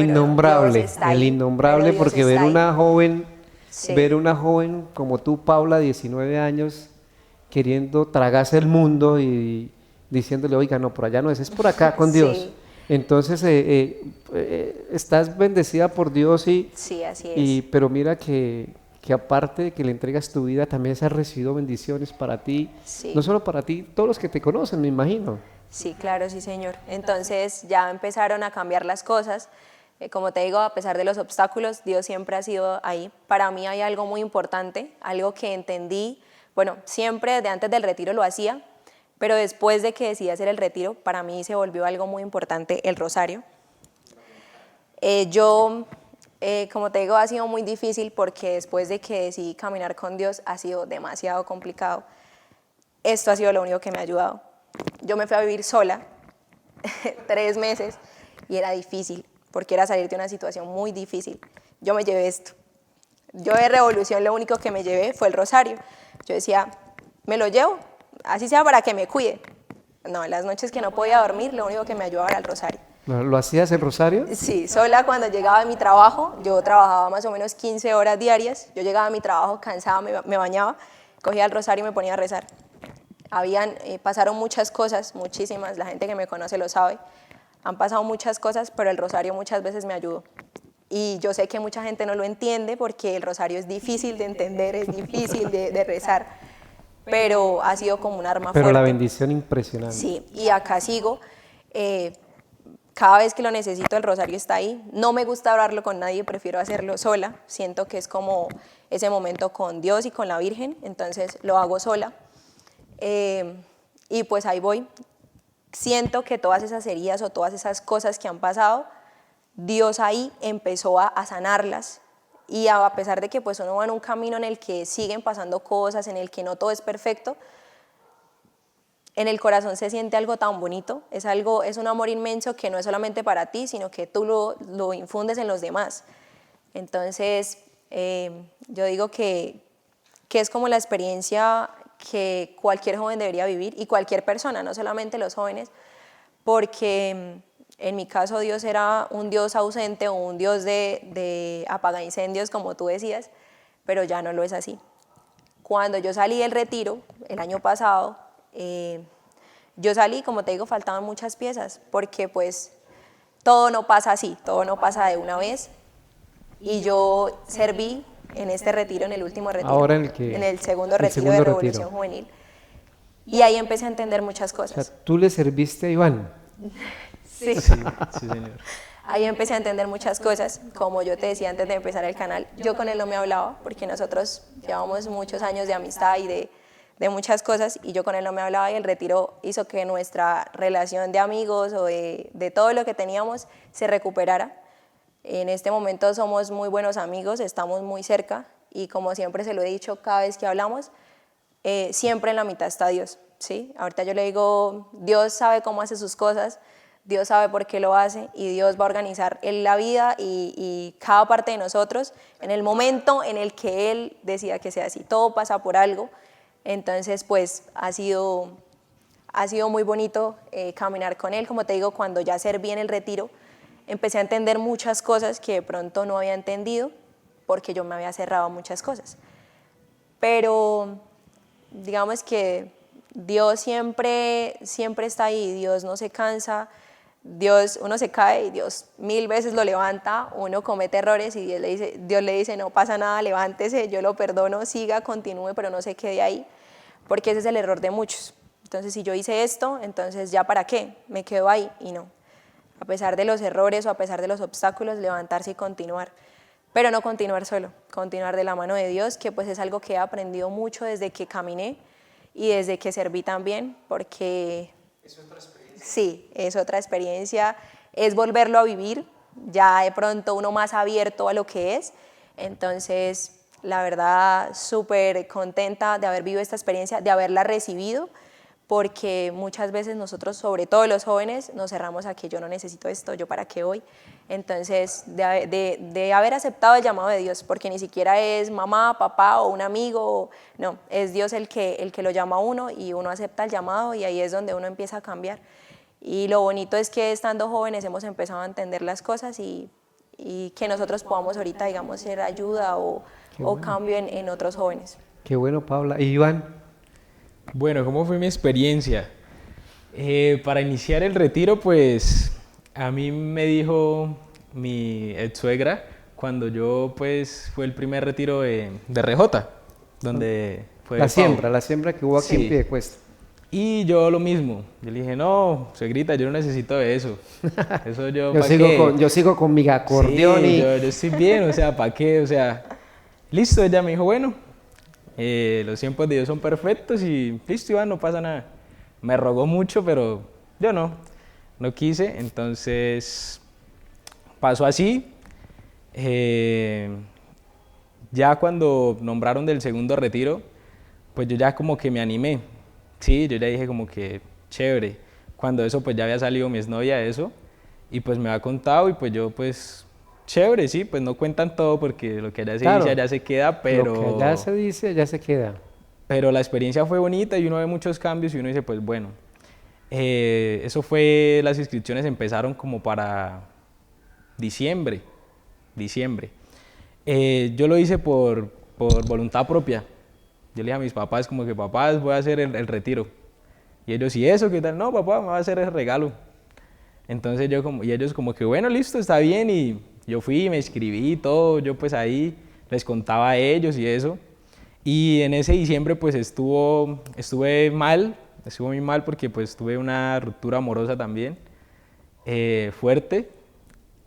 innombrable, porque ver una joven,
sí,
ver una joven como tú, Paula, 19 años, queriendo tragarse el mundo y diciéndole, oiga, no, por allá no es por acá con Dios.
Sí.
Entonces, estás bendecida por Dios
sí, así es.
pero mira que que aparte de que le entregas tu vida, también has recibido bendiciones para ti,
Sí.
no solo para ti, todos los que te conocen, me imagino.
Sí, claro, sí, señor. Entonces ya empezaron a cambiar las cosas. Como te digo, a pesar de los obstáculos, Dios siempre ha sido ahí. Para mí hay algo muy importante, algo que entendí, bueno, siempre desde antes del retiro lo hacía, pero después de que decidí hacer el retiro, para mí se volvió algo muy importante el rosario. Como te digo, ha sido muy difícil porque después de que decidí caminar con Dios ha sido demasiado complicado. Esto ha sido lo único que me ha ayudado. Yo me fui a vivir sola 3 meses y era difícil porque era salir de una situación muy difícil. Yo me llevé esto. Yo de Revolución lo único que me llevé fue el rosario. Yo decía, me lo llevo, así sea para que me cuide. No, las noches que no podía dormir, lo único que me ayudaba era el rosario.
¿Lo hacías el rosario?
Sí, sola cuando llegaba de mi trabajo, yo trabajaba más o menos 15 horas diarias, yo llegaba a mi trabajo cansada, me bañaba, cogía el rosario y me ponía a rezar. Pasaron muchas cosas, muchísimas, la gente que me conoce lo sabe, han pasado muchas cosas, pero el rosario muchas veces me ayudó. Y yo sé que mucha gente no lo entiende porque el rosario es difícil de entender, es difícil de rezar, pero ha sido como un arma
Pero
fuerte.
la bendición impresionante.
Sí, y acá sigo. Cada vez que lo necesito, el rosario está ahí. No me gusta hablarlo con nadie, prefiero hacerlo sola. Siento que es como ese momento con Dios y con la Virgen, entonces lo hago sola. Y pues ahí voy. Siento que todas esas heridas o todas esas cosas que han pasado, Dios ahí empezó a sanarlas. Y a pesar de que pues uno va en un camino en el que siguen pasando cosas, en el que no todo es perfecto, en el corazón se siente algo tan bonito, es un amor inmenso que no es solamente para ti, sino que tú lo infundes en los demás. Entonces, yo digo que es como la experiencia que cualquier joven debería vivir y cualquier persona, no solamente los jóvenes, porque en mi caso Dios era un Dios ausente o un Dios de apagaincendios, como tú decías, pero ya no lo es así. Cuando yo salí del retiro, el año pasado, yo salí, como te digo, faltaban muchas piezas, porque pues todo no pasa así, todo no pasa de una vez, y yo serví en este retiro, en el último retiro,
Ahora en
el segundo
el
retiro
segundo
de
retiro.
Revolución Juvenil, y ahí empecé a entender muchas
O
cosas.
sea, tú le serviste a Iván.
Sí.
Sí, sí, señor.
Ahí empecé a entender muchas cosas, como yo te decía antes de empezar el canal, yo con él no me hablaba, porque nosotros llevamos muchos años de amistad y de muchas cosas, y yo con él no me hablaba, y el retiro hizo que nuestra relación de amigos o de todo lo que teníamos se recuperara. En este momento somos muy buenos amigos, estamos muy cerca, y como siempre se lo he dicho cada vez que hablamos, siempre en la mitad está Dios, ¿sí? Ahorita yo le digo, Dios sabe cómo hace sus cosas, Dios sabe por qué lo hace, y Dios va a organizar la vida y cada parte de nosotros en el momento en el que Él decida que sea así. Todo pasa por algo. Entonces, pues ha sido muy bonito caminar con Él. Como te digo, cuando ya serví en el retiro, empecé a entender muchas cosas que de pronto no había entendido porque yo me había cerrado a muchas cosas. Pero digamos que Dios siempre está ahí, Dios no se cansa, uno se cae y Dios 1000 veces lo levanta, uno comete errores y Dios le dice no pasa nada, levántese, yo lo perdono, siga, continúe, pero no se quede ahí, porque ese es el error de muchos. Entonces si yo hice esto, entonces ya para qué, me quedo ahí, y no. A pesar de los errores o a pesar de los obstáculos, levantarse y continuar. Pero no continuar solo, continuar de la mano de Dios, que pues es algo que he aprendido mucho desde que caminé y desde que serví también, porque ¿es otra experiencia? Sí, es otra experiencia, es volverlo a vivir, ya de pronto uno más abierto a lo que es. Entonces, la verdad, súper contenta de haber vivido esta experiencia, de haberla recibido, porque muchas veces nosotros, sobre todo los jóvenes, nos cerramos a que yo no necesito esto, yo para qué voy. Entonces, de haber aceptado el llamado de Dios, porque ni siquiera es mamá, papá o un amigo, no, es Dios el que lo llama a uno y uno acepta el llamado y ahí es donde uno empieza a cambiar. Y lo bonito es que estando jóvenes hemos empezado a entender las cosas y que nosotros podamos ahorita, digamos, ser ayuda o cambio en otros jóvenes.
Qué bueno, Paula. ¿Y Iván?
Bueno, ¿cómo fue mi experiencia? Para iniciar el retiro, pues a mí me dijo mi ex suegra cuando yo pues fue el primer retiro de RJ, donde fue
La
Pau.
siembra que hubo aquí
Sí.
en Piedecuesta.
Y yo lo mismo, yo le dije, no, suegrita, yo no necesito de eso. Eso yo,
Yo
¿para
sigo
qué?
yo sigo con mi acordeón
Sí,
y
yo estoy bien, o sea, ¿para qué? O sea, listo, ella me dijo, bueno, los tiempos de Dios son perfectos y listo, Iván, no pasa nada. Me rogó mucho, pero yo no quise, entonces pasó así. eh, ya cuando nombraron del segundo retiro, pues yo ya como que me animé, sí, yo ya dije como que chévere. Cuando eso pues ya había salido mi exnovia de eso y pues me había contado y pues yo pues chévere, sí, pues no cuentan todo porque lo que allá se dice
claro,
allá se queda,
lo que allá se dice, allá se queda.
pero la experiencia fue bonita y uno ve muchos cambios y uno dice pues bueno, eso fue, las inscripciones empezaron como para diciembre, diciembre. Yo lo hice por voluntad propia. Yo le dije a mis papás como que papás voy a hacer el retiro. Y ellos, ¿y eso qué tal? No, papá, me va a hacer el regalo. Entonces y ellos como que bueno, listo, está bien. Y yo fui, me inscribí y todo, yo pues ahí les contaba a ellos y eso. Y en ese diciembre pues estuve mal, estuve muy mal porque pues tuve una ruptura amorosa también, fuerte.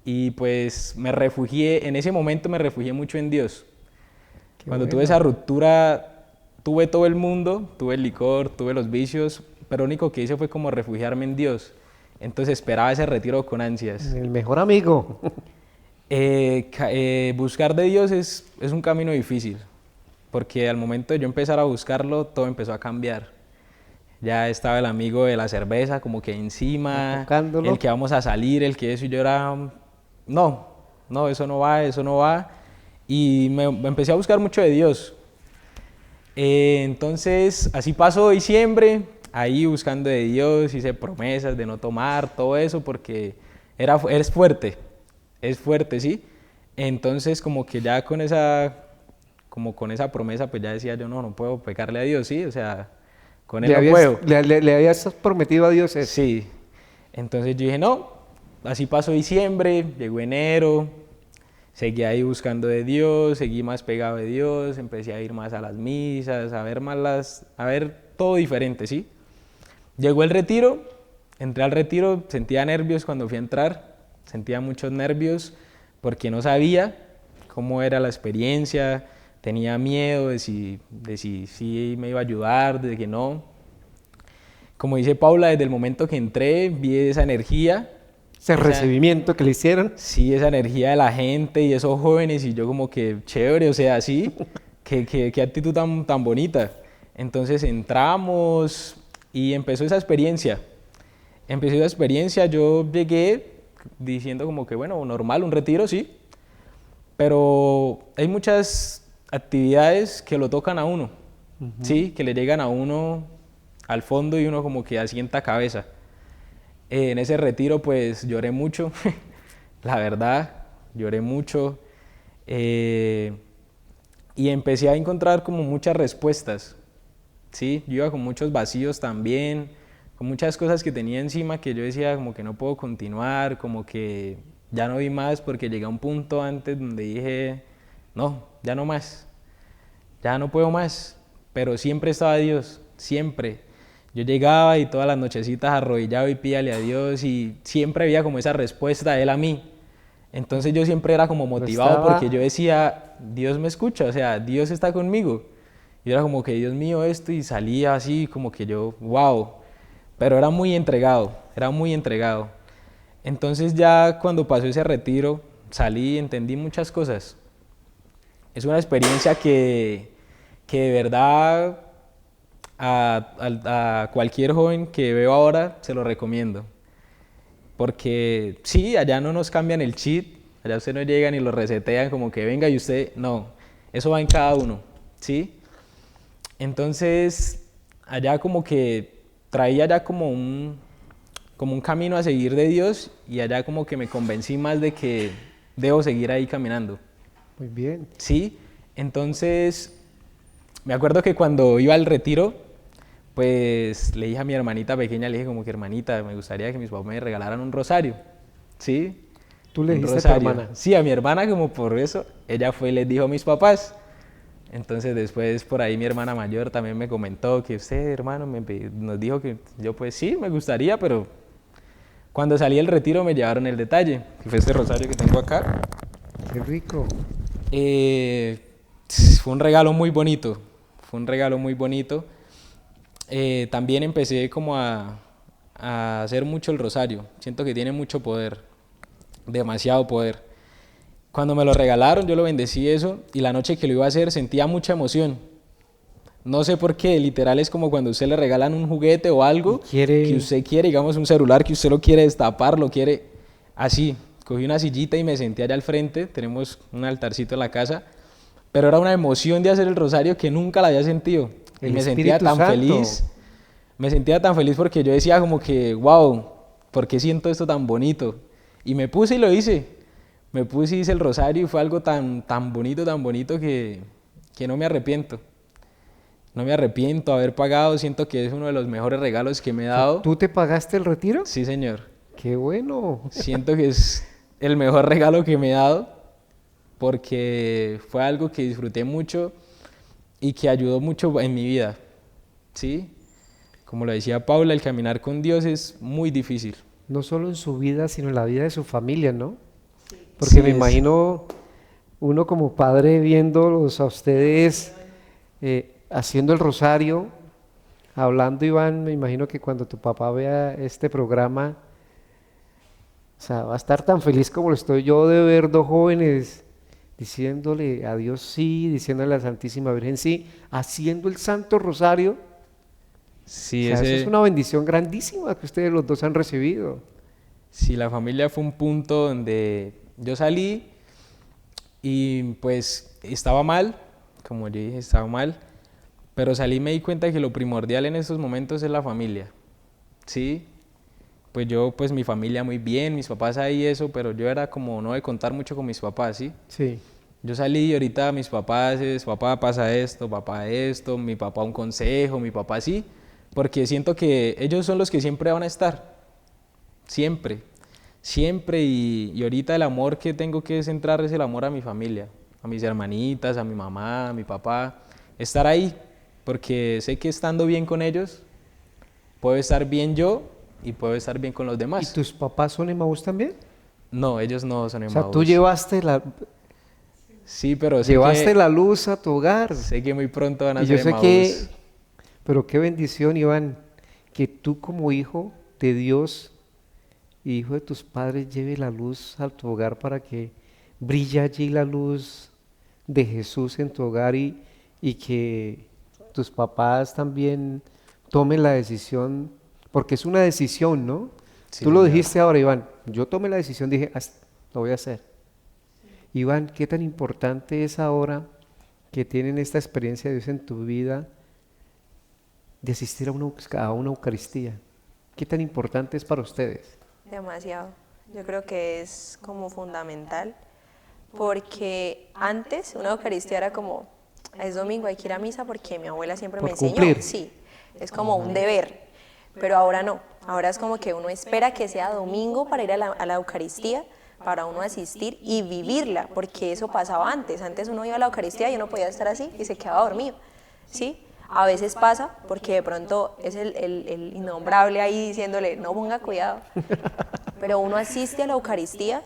Y pues me refugié, en ese momento me refugié mucho en Dios.
Qué
Cuando tuve
bueno.
esa ruptura, tuve todo el mundo, tuve el licor, tuve los vicios, pero lo único que hice fue como refugiarme en Dios. Entonces esperaba ese retiro con ansias.
El mejor amigo.
Buscar de Dios es un camino difícil, porque al momento de yo empezar a buscarlo, todo empezó a cambiar. Ya estaba el amigo de la cerveza como que encima,
Enfocándolo.
el que vamos a salir, el que eso, y yo era, no, eso no va, eso no va. Y me empecé a buscar mucho de Dios. Entonces, así pasó diciembre, ahí buscando de Dios, hice promesas de no tomar, todo eso, porque es fuerte, ¿sí? Entonces, como que ya con esa promesa, pues ya decía yo, no puedo pecarle a Dios, ¿sí? O sea, con él no puedo.
Le habías prometido a Dios eso.
Sí. Entonces yo dije, no, así pasó diciembre, llegó enero, seguí ahí buscando de Dios, seguí más pegado de Dios, empecé a ir más a las misas, a ver todo diferente, ¿sí? Llegó el retiro, entré al retiro, sentía nervios cuando fui a entrar, sentía muchos nervios porque no sabía cómo era la experiencia, tenía miedo de si sí me iba a ayudar, de que no. Como dice Paula, desde el momento que entré, vi esa energía.
Ese recibimiento que le hicieron.
Sí, esa energía de la gente y esos jóvenes, y yo como que chévere, o sea, sí, qué actitud tan bonita. Entonces entramos y empezó esa experiencia. Yo llegué diciendo como que, bueno, normal, un retiro, sí, pero hay muchas actividades que lo tocan a uno, sí, que le llegan a uno al fondo y uno como que asienta cabeza. En ese retiro pues lloré mucho, la verdad, lloré mucho, y empecé a encontrar como muchas respuestas, ¿sí? Yo iba con muchos vacíos también, con muchas cosas que tenía encima que yo decía como que no puedo continuar, como que ya no vi más, porque llegué a un punto antes donde dije, no, ya no más, ya no puedo más, pero siempre estaba Dios, siempre. Yo llegaba y todas las nochecitas arrodillado y pídale a Dios, y siempre había como esa respuesta de Él a mí. Entonces yo siempre era como motivado porque yo decía, Dios me escucha, o sea, Dios está conmigo. Y era como que, Dios mío, esto, y salía así como que yo, wow. Pero era muy entregado, era muy entregado. Entonces ya cuando pasó ese retiro, salí y entendí muchas cosas. Es una experiencia que de verdad a cualquier joven que veo ahora se lo recomiendo. Porque sí, allá no nos cambian el chip, allá usted no llegan y lo resetean como que venga y usted, no, eso va en cada uno, ¿sí? Entonces, allá como que traía ya como un camino a seguir de Dios, y allá como que me convencí más de que debo seguir ahí caminando.
Muy bien.
Sí, entonces me acuerdo que cuando iba al retiro, pues le dije a mi hermanita pequeña, le dije como que hermanita, me gustaría que mis papás me regalaran un rosario, ¿sí?
Tú le
un
dijiste a tu
rosario.
hermana.
Sí, a mi hermana, como por eso, ella fue y les dijo a mis papás. Entonces después por ahí mi hermana mayor también me comentó que usted, hermano, nos dijo que yo pues sí, me gustaría, pero cuando salí del retiro me llevaron el detalle, que fue este rosario que tengo acá.
Qué rico.
Eh, Fue un regalo muy bonito, fue un regalo muy bonito. También empecé como a hacer mucho el rosario, siento que tiene mucho poder, demasiado poder. Cuando me lo regalaron yo lo bendecí eso y la noche que lo iba a hacer sentía mucha emoción. No sé por qué, literal es como cuando a usted le regalan un juguete o algo que usted quiere, digamos un celular que usted lo quiere destapar, lo quiere así. Cogí una sillita y me senté allá al frente, tenemos un altarcito en la casa, pero era una emoción de hacer el rosario que nunca la había sentido. Y
El
me sentía
Espíritu
tan
Santo.
feliz, me sentía tan feliz porque yo decía como que, wow, ¿por qué siento esto tan bonito? Y me puse y lo hice, me puse y hice el rosario y fue algo tan bonito que no me arrepiento. No me arrepiento de haber pagado, siento que es uno de los mejores regalos que me he dado.
¿Tú te pagaste el retiro?
Sí, señor.
Qué bueno.
Siento que es el mejor regalo que me he dado porque fue algo que disfruté mucho y que ayudó mucho en mi vida. ¿Sí? Como lo decía Paula, el caminar con Dios es muy difícil.
No solo en su vida, sino en la vida de su familia, ¿no? Porque
Sí,
me imagino uno como padre viéndolos a ustedes haciendo el rosario, hablando, Iván, me imagino que cuando tu papá vea este programa, o sea, va a estar tan feliz como lo estoy yo de ver dos jóvenes diciéndole a Dios sí, diciéndole a la Santísima Virgen sí, haciendo el Santo Rosario.
Sí,
O sea, eso es una bendición grandísima que ustedes los dos han recibido.
sí, la familia fue un punto donde yo salí y pues estaba mal, como yo dije, estaba mal, pero salí y me di cuenta que lo primordial en estos momentos es la familia, ¿sí? Pues yo, pues mi familia muy bien, mis papás ahí eso, pero yo era como no de contar mucho con mis papás, ¿sí?
Sí.
Yo salí y ahorita mis papás es, papá pasa esto, mi papá un consejo, mi papá sí, porque siento que ellos son los que siempre van a estar, siempre, siempre y ahorita el amor que tengo que centrar es el amor a mi familia, a mis hermanitas, a mi mamá, a mi papá, estar ahí, porque sé que estando bien con ellos, puedo estar bien yo y puedo estar bien con los
¿Y
demás.
tus papás son Emaús también?
No, ellos no son
O sea, tú
Emaús. Sí, pero
llevaste la luz a tu hogar.
sé que muy pronto van a
Y yo
ser
sé
Emaús.
pero qué bendición, Iván, que tú como hijo de Dios y hijo de tus padres lleve la luz a tu hogar para que brille allí la luz de Jesús en tu hogar y que tus papás también tomen la decisión, porque es una decisión, ¿no?
Sí,
Tú lo
señor.
dijiste ahora, Iván, yo tomé la decisión, dije, lo voy a hacer. Iván, ¿qué tan importante es ahora que tienen esta experiencia de Dios en tu vida de asistir a una Eucaristía? ¿Qué tan importante es para ustedes?
Demasiado. Yo creo que es como fundamental, porque antes una Eucaristía era como, es domingo, hay que ir a misa porque mi abuela siempre
Por
me enseñó.
cumplir.
Sí, es como un deber, pero ahora no. Ahora es como que uno espera que sea domingo para ir a la Eucaristía, para uno asistir y vivirla, porque eso pasaba antes. Antes uno iba a la Eucaristía y uno podía estar así y se quedaba dormido, ¿sí? A veces pasa porque de pronto es el innombrable ahí diciéndole, no ponga cuidado. Pero uno asiste a la Eucaristía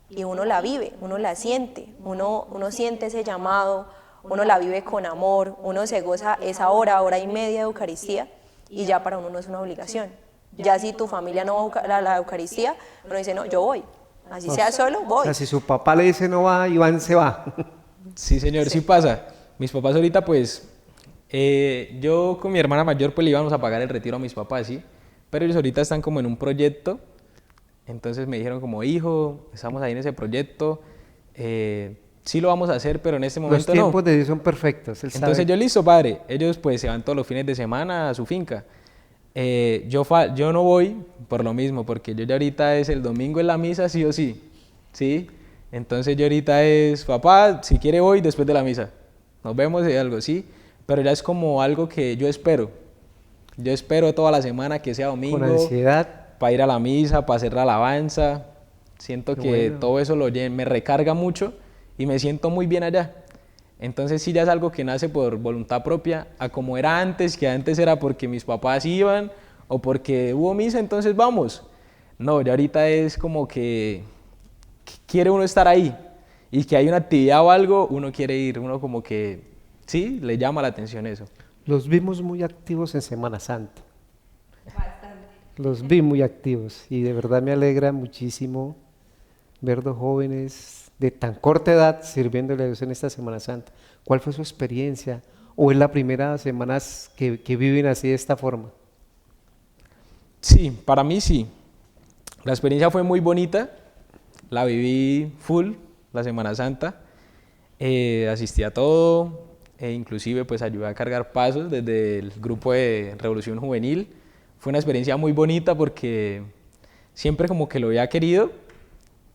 y uno la vive, uno la siente, uno siente ese llamado, uno la vive con amor, uno se goza esa hora y media de Eucaristía y ya para uno no es una obligación. Ya si tu familia no va a la Eucaristía, uno dice, no, yo voy, así sea solo,
O
voy.
sea, si su papá le dice no va, Iván se va.
Sí, señor, sí pasa. Mis papás ahorita, pues, yo con mi hermana mayor, pues le íbamos a pagar el retiro a mis papás, ¿sí? Pero ellos ahorita están como en un proyecto, entonces me dijeron como, hijo, estamos ahí en ese proyecto, sí lo vamos a hacer, pero en este
Los
momento no.
tiempos de Dios son perfectos, él
Entonces
sabe.
yo, listo, padre, ellos pues se van todos los fines de semana a su finca. Yo no voy por lo mismo, porque yo ya ahorita es el domingo en la misa, sí o sí, ¿sí? Entonces yo ahorita es, papá, si quiere voy después de la misa, nos vemos y algo, ¿sí? Pero ya es como algo que yo espero toda la semana que sea domingo,
Con ansiedad.
para ir a la misa, para hacer la alabanza, Siento
Qué
que
bueno.
todo eso me recarga mucho y me siento muy bien allá. Entonces sí ya es algo que nace por voluntad propia, a como era antes, que antes era porque mis papás iban o porque hubo misa, entonces vamos. No, ya ahorita es como que quiere uno estar ahí y que hay una actividad o algo, uno quiere ir, uno como que sí, le llama la atención eso.
Los vimos muy activos en Semana Santa. Los vi muy activos y de verdad me alegra muchísimo ver dos jóvenes de tan corta edad sirviéndole a Dios en esta Semana Santa. ¿Cuál fue su experiencia? ¿O es la primera semana que viven así de esta forma?
Sí, para mí sí. La experiencia fue muy bonita, la viví full la Semana Santa, asistí a todo, e inclusive pues ayudé a cargar pasos desde el grupo de Revolución Juvenil. Fue una experiencia muy bonita porque siempre como que lo había querido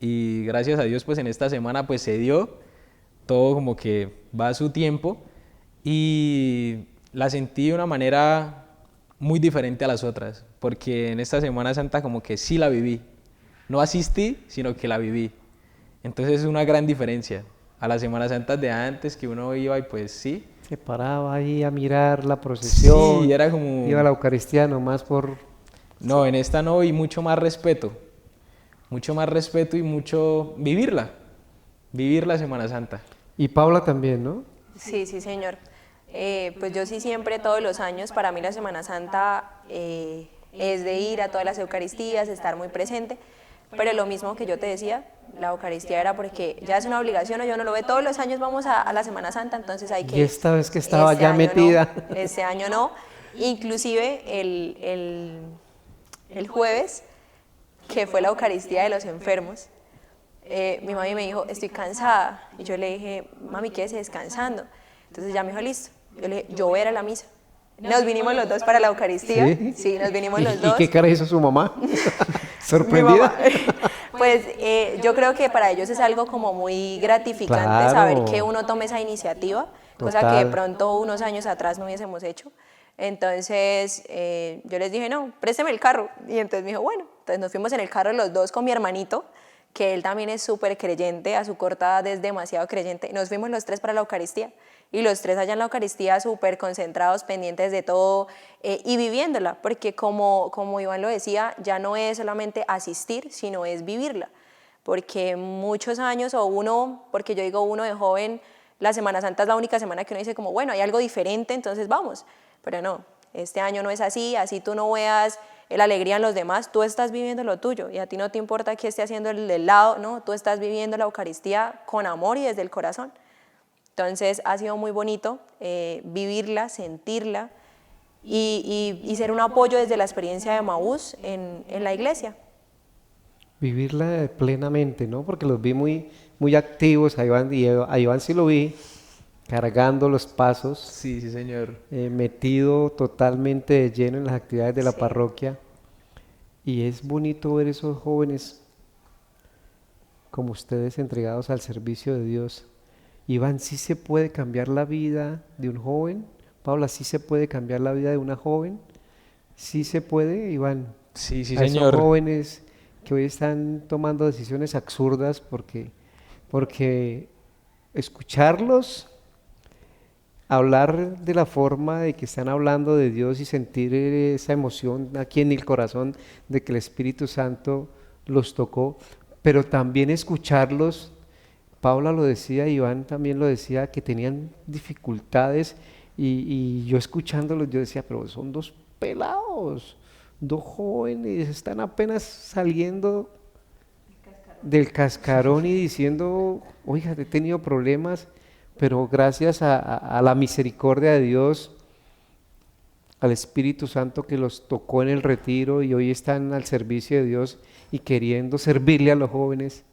y gracias a Dios pues en esta semana pues se dio, todo como que va a su tiempo y la sentí de una manera muy diferente a las otras, porque en esta Semana Santa como que sí la viví, no asistí, sino que la viví. Entonces es una gran diferencia a las Semanas Santas de antes que uno iba y pues sí,
Se paraba ahí a mirar la
sí,
procesión,
era
iba a
como,
la Eucaristía nomás por...
no, en esta no, y mucho más respeto y mucho vivir la Semana Santa.
Y Paula también, ¿no?
Sí, sí, señor. Pues yo sí siempre, todos los años, para mí la Semana Santa es de ir a todas las Eucaristías, estar muy presente, pero lo mismo que yo te decía, la Eucaristía era porque ya es una obligación, o yo no lo veo, todos los años vamos a la Semana Santa, entonces hay que
Y
ir.
esta vez que estaba
Este
ya
año
metida.
no, este año no, inclusive el jueves, que fue la Eucaristía de los enfermos, mi mami me dijo, estoy cansada. Y yo le dije, mami, quédese descansando. Entonces ya me dijo, listo. Yo le dije, yo voy a ir a la misa. Nos vinimos los dos para la Eucaristía.
¿Sí?
Sí, nos vinimos
¿Y,
los
y
dos.
qué cara hizo su mamá?
Mi mamá.
¿Sorprendida?
Pues yo creo que para ellos es algo como muy gratificante saber
Claro.
que uno tome esa iniciativa, cosa que de
Total.
pronto unos años atrás no hubiésemos hecho. Entonces yo les dije, no, présteme el carro. Y entonces me dijo, bueno, entonces nos fuimos en el carro los dos con mi hermanito, que él también es súper creyente, a su corta edad es demasiado creyente. Nos fuimos los tres para la Eucaristía y los tres allá en la Eucaristía súper concentrados, pendientes de todo y viviéndola, porque como Iván lo decía, ya no es solamente asistir, sino es vivirla, porque muchos años o uno, porque yo digo uno de joven, la Semana Santa es la única semana que uno dice como, bueno, hay algo diferente, entonces vamos, pero no, este año no es así, así tú no veas la alegría en los demás, tú estás viviendo lo tuyo y a ti no te importa qué esté haciendo el del lado, no, tú estás viviendo la Eucaristía con amor y desde el corazón. Entonces ha sido muy bonito vivirla, sentirla y ser un apoyo desde la experiencia de Emaús en la iglesia.
Vivirla plenamente, ¿no? Porque los vi muy, muy activos, a Iván sí lo vi, cargando los pasos,
Sí, sí, señor.
metido totalmente de lleno en las actividades de la
Sí.
parroquia. Y es bonito ver esos jóvenes como ustedes entregados al servicio de Dios. Iván, ¿sí se puede cambiar la vida de un joven? Paula, ¿sí se puede cambiar la vida de una joven? ¿Sí se puede, Iván?
Sí, sí,
A esos
señor.
jóvenes que hoy están tomando decisiones absurdas porque escucharlos hablar de la forma de que están hablando de Dios y sentir esa emoción aquí en el corazón de que el Espíritu Santo los tocó, pero también escucharlos, Paula lo decía, Iván también lo decía, que tenían dificultades y yo escuchándolos yo decía, pero son dos pelados, dos jóvenes, están apenas saliendo del cascarón y diciendo, oiga, he tenido problemas, pero gracias a la misericordia de Dios, al Espíritu Santo que los tocó en el retiro y hoy están al servicio de Dios y queriendo servirle a los jóvenes.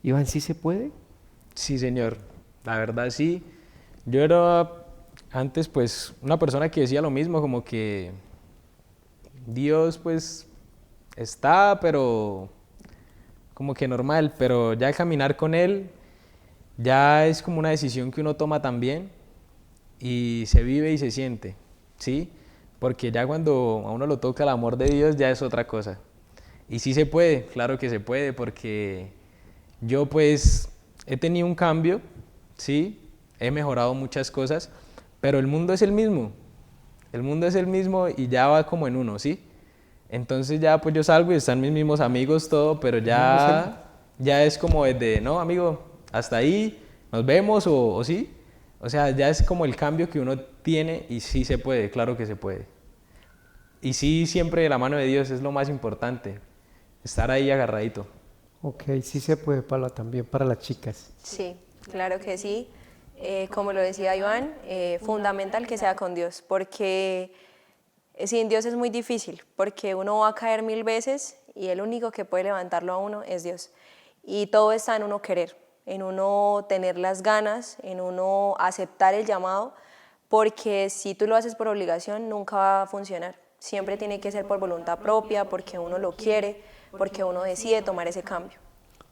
Iván, ¿sí se puede?
Sí, señor. La verdad sí. Yo era antes pues una persona que decía lo mismo, como que Dios pues está, pero como que normal, pero ya caminar con Él ya es como una decisión que uno toma también y se vive y se siente, ¿sí? Porque ya cuando a uno lo toca el amor de Dios ya es otra cosa. Y sí se puede, claro que se puede, porque yo pues he tenido un cambio, sí, he mejorado muchas cosas, pero el mundo es el mismo. El mundo es el mismo y ya va como en uno, ¿sí? Entonces ya pues yo salgo y están mis mismos amigos, todo, pero ya es como desde, no, amigo, hasta ahí, nos vemos o sí. O sea, ya es como el cambio que uno tiene y sí se puede, claro que se puede. Y sí, siempre de la mano de Dios es lo más importante, estar ahí agarradito.
Ok, sí se puede, Paula, también para las chicas.
Sí, claro que sí. Como lo decía Iván, fundamental que sea con Dios, porque sin Dios es muy difícil, porque uno va a caer 1000 veces y el único que puede levantarlo a uno es Dios. Y todo está en uno querer, en uno tener las ganas, en uno aceptar el llamado, porque si tú lo haces por obligación nunca va a funcionar. Siempre tiene que ser por voluntad propia, porque uno lo quiere, porque uno decide tomar ese cambio.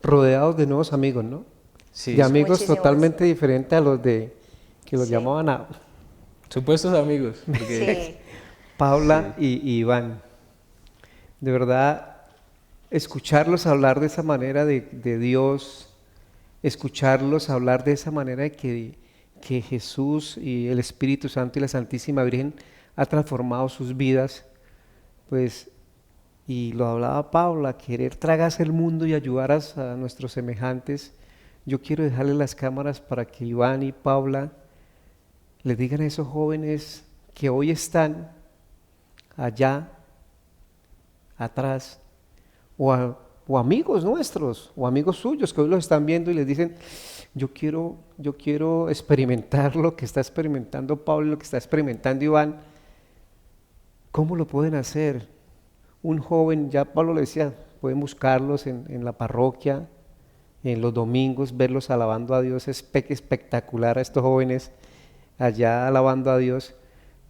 Rodeados de nuevos amigos, ¿no?
Sí,
De amigos
Muchísimos.
totalmente diferentes a los de que los
Sí,
llamaban a
supuestos amigos, porque
sí,
Paula
sí.
y Iván. De verdad, escucharlos hablar de esa manera de Dios, escucharlos hablar de esa manera de que Jesús y el Espíritu Santo y la Santísima Virgen ha transformado sus vidas, pues, y lo hablaba Paula, querer tragarse el mundo y ayudar a nuestros semejantes. Yo quiero dejarle las cámaras para que Iván y Paula le digan a esos jóvenes que hoy están allá atrás, o amigos nuestros, o amigos suyos que hoy los están viendo y les dicen, yo quiero experimentar lo que está experimentando Pablo, lo que está experimentando Iván. ¿Cómo lo pueden hacer? Un joven, ya Pablo le decía, pueden buscarlos en la parroquia, en los domingos, verlos alabando a Dios, es espectacular a estos jóvenes allá alabando a Dios.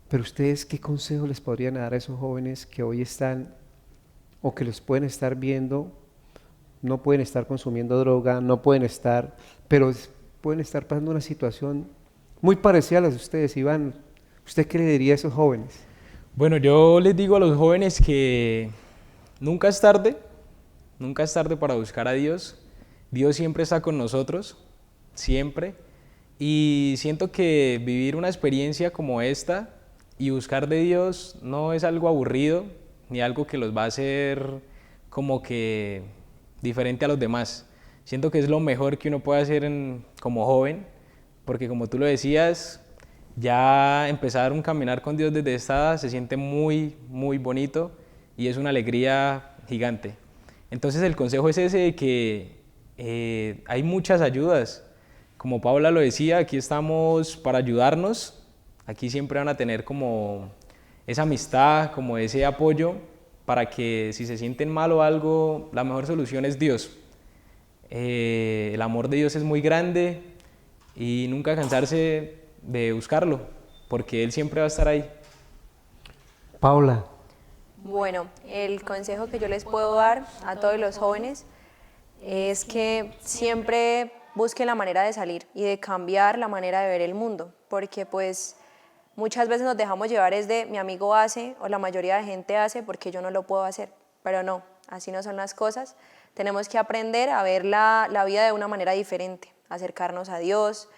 Pero ustedes, ¿qué consejo les podrían dar a esos jóvenes que hoy están o que los pueden estar viendo? No pueden estar consumiendo droga, no pueden estar, pero pueden estar pasando una situación muy parecida a la de ustedes. Iván, ¿usted qué le diría a esos jóvenes?
Bueno, yo les digo a los jóvenes que nunca es tarde para buscar a Dios. Dios siempre está con nosotros, siempre. Y siento que vivir una experiencia como esta y buscar de Dios no es algo aburrido, ni algo que los va a hacer como que diferente a los demás. Siento que es lo mejor que uno puede hacer como joven, porque como tú lo decías, ya empezar un caminar con Dios desde esta edad se siente muy, muy bonito y es una alegría gigante. Entonces el consejo es ese de que hay muchas ayudas. Como Paula lo decía, aquí estamos para ayudarnos. Aquí siempre van a tener como esa amistad, como ese apoyo para que si se sienten mal o algo, la mejor solución es Dios. El amor de Dios es muy grande y nunca cansarse de buscarlo, porque Él siempre va a estar ahí.
Paula,
bueno, el consejo que yo les puedo dar a todos los jóvenes es que siempre busquen la manera de salir y de cambiar la manera de ver el mundo, porque pues muchas veces nos dejamos llevar es de mi amigo hace o la mayoría de gente hace porque yo no lo puedo hacer, pero no, así no son las cosas. Tenemos que aprender a ver la vida de una manera diferente, acercarnos a Dios,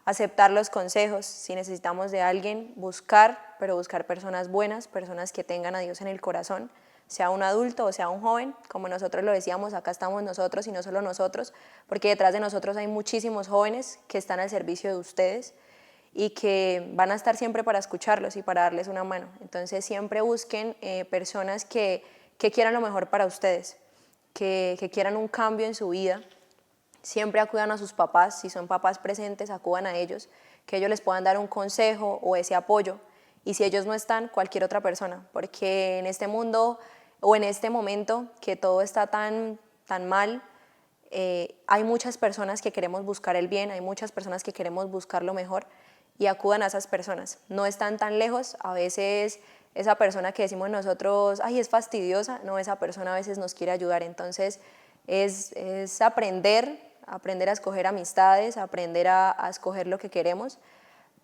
aceptar los consejos, si necesitamos de alguien, buscar, pero buscar personas buenas, personas que tengan a Dios en el corazón, sea un adulto o sea un joven, como nosotros lo decíamos, acá estamos nosotros y no solo nosotros, porque detrás de nosotros hay muchísimos jóvenes que están al servicio de ustedes y que van a estar siempre para escucharlos y para darles una mano. Entonces siempre busquen personas que quieran lo mejor para ustedes, que quieran un cambio en su vida. Siempre acudan a sus papás, si son papás presentes, acudan a ellos, que ellos les puedan dar un consejo o ese apoyo. Y si ellos no están, cualquier otra persona, porque en este mundo o en este momento que todo está tan mal, hay muchas personas que queremos buscar el bien, hay muchas personas que queremos buscar lo mejor y acudan a esas personas. No están tan lejos, a veces esa persona que decimos nosotros, ay, es fastidiosa, no, esa persona a veces nos quiere ayudar. Entonces es aprender a escoger amistades, aprender a escoger lo que queremos,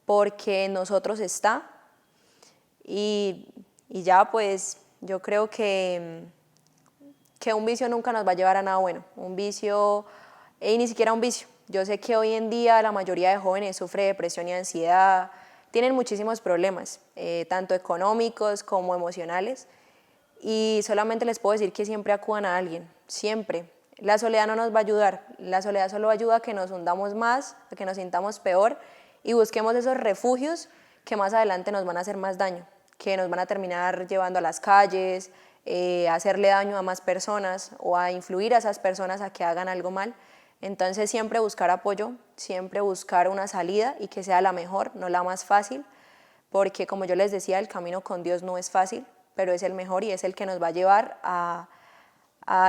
porque en nosotros está. Y ya pues yo creo que que un vicio nunca nos va a llevar a nada bueno, un vicio, y ni siquiera un vicio. Yo sé que hoy en día la mayoría de jóvenes sufre depresión y ansiedad, tienen muchísimos problemas, tanto económicos como emocionales, y solamente les puedo decir que siempre acudan a alguien, siempre. La soledad no nos va a ayudar, la soledad solo ayuda a que nos hundamos más, a que nos sintamos peor y busquemos esos refugios que más adelante nos van a hacer más daño, que nos van a terminar llevando a las calles, a hacerle daño a más personas o a influir a esas personas a que hagan algo mal. Entonces siempre buscar apoyo, siempre buscar una salida y que sea la mejor, no la más fácil, porque como yo les decía, el camino con Dios no es fácil, pero es el mejor y es el que nos va a llevar a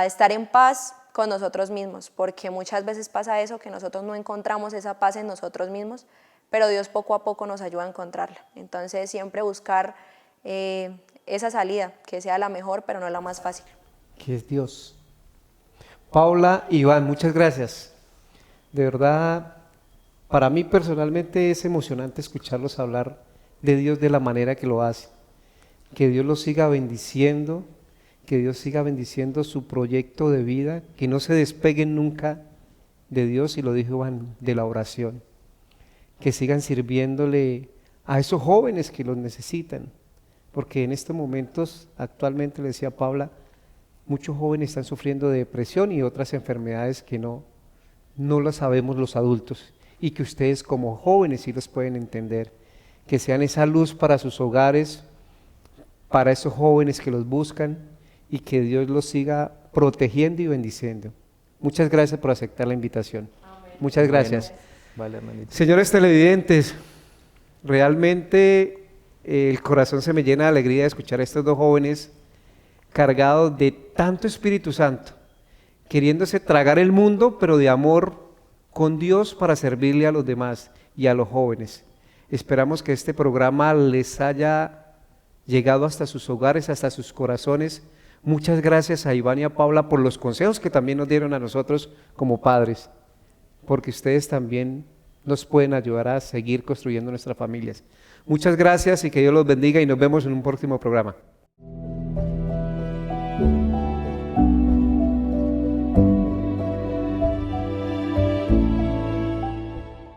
estar en paz con nosotros mismos, porque muchas veces pasa eso, que nosotros no encontramos esa paz en nosotros mismos, pero Dios poco a poco nos ayuda a encontrarla. Entonces siempre buscar esa salida, que sea la mejor, pero no la más fácil.
Que es Dios. Paula, Iván, muchas gracias. De verdad, para mí personalmente es emocionante escucharlos hablar de Dios de la manera que lo hacen. Que Dios los siga bendiciendo, que Dios siga bendiciendo su proyecto de vida, que no se despeguen nunca de Dios, y lo dijo Iván, de la oración. Que sigan sirviéndole a esos jóvenes que los necesitan, porque en estos momentos, actualmente, le decía Paula, muchos jóvenes están sufriendo de depresión y otras enfermedades que no las sabemos los adultos, y que ustedes como jóvenes sí los pueden entender, que sean esa luz para sus hogares, para esos jóvenes que los buscan, y que Dios los siga protegiendo y bendiciendo. Muchas gracias por aceptar la invitación. Amén. Muchas gracias.
Vale, hermanito.
Señores televidentes, realmente el corazón se me llena de alegría de escuchar a estos dos jóvenes cargados de tanto Espíritu Santo, queriéndose tragar el mundo, pero de amor con Dios para servirle a los demás y a los jóvenes. Esperamos que este programa les haya llegado hasta sus hogares, hasta sus corazones. Muchas gracias a Iván y a Paula por los consejos que también nos dieron a nosotros como padres, porque ustedes también nos pueden ayudar a seguir construyendo nuestras familias. Muchas gracias y que Dios los bendiga, y nos vemos en un próximo programa.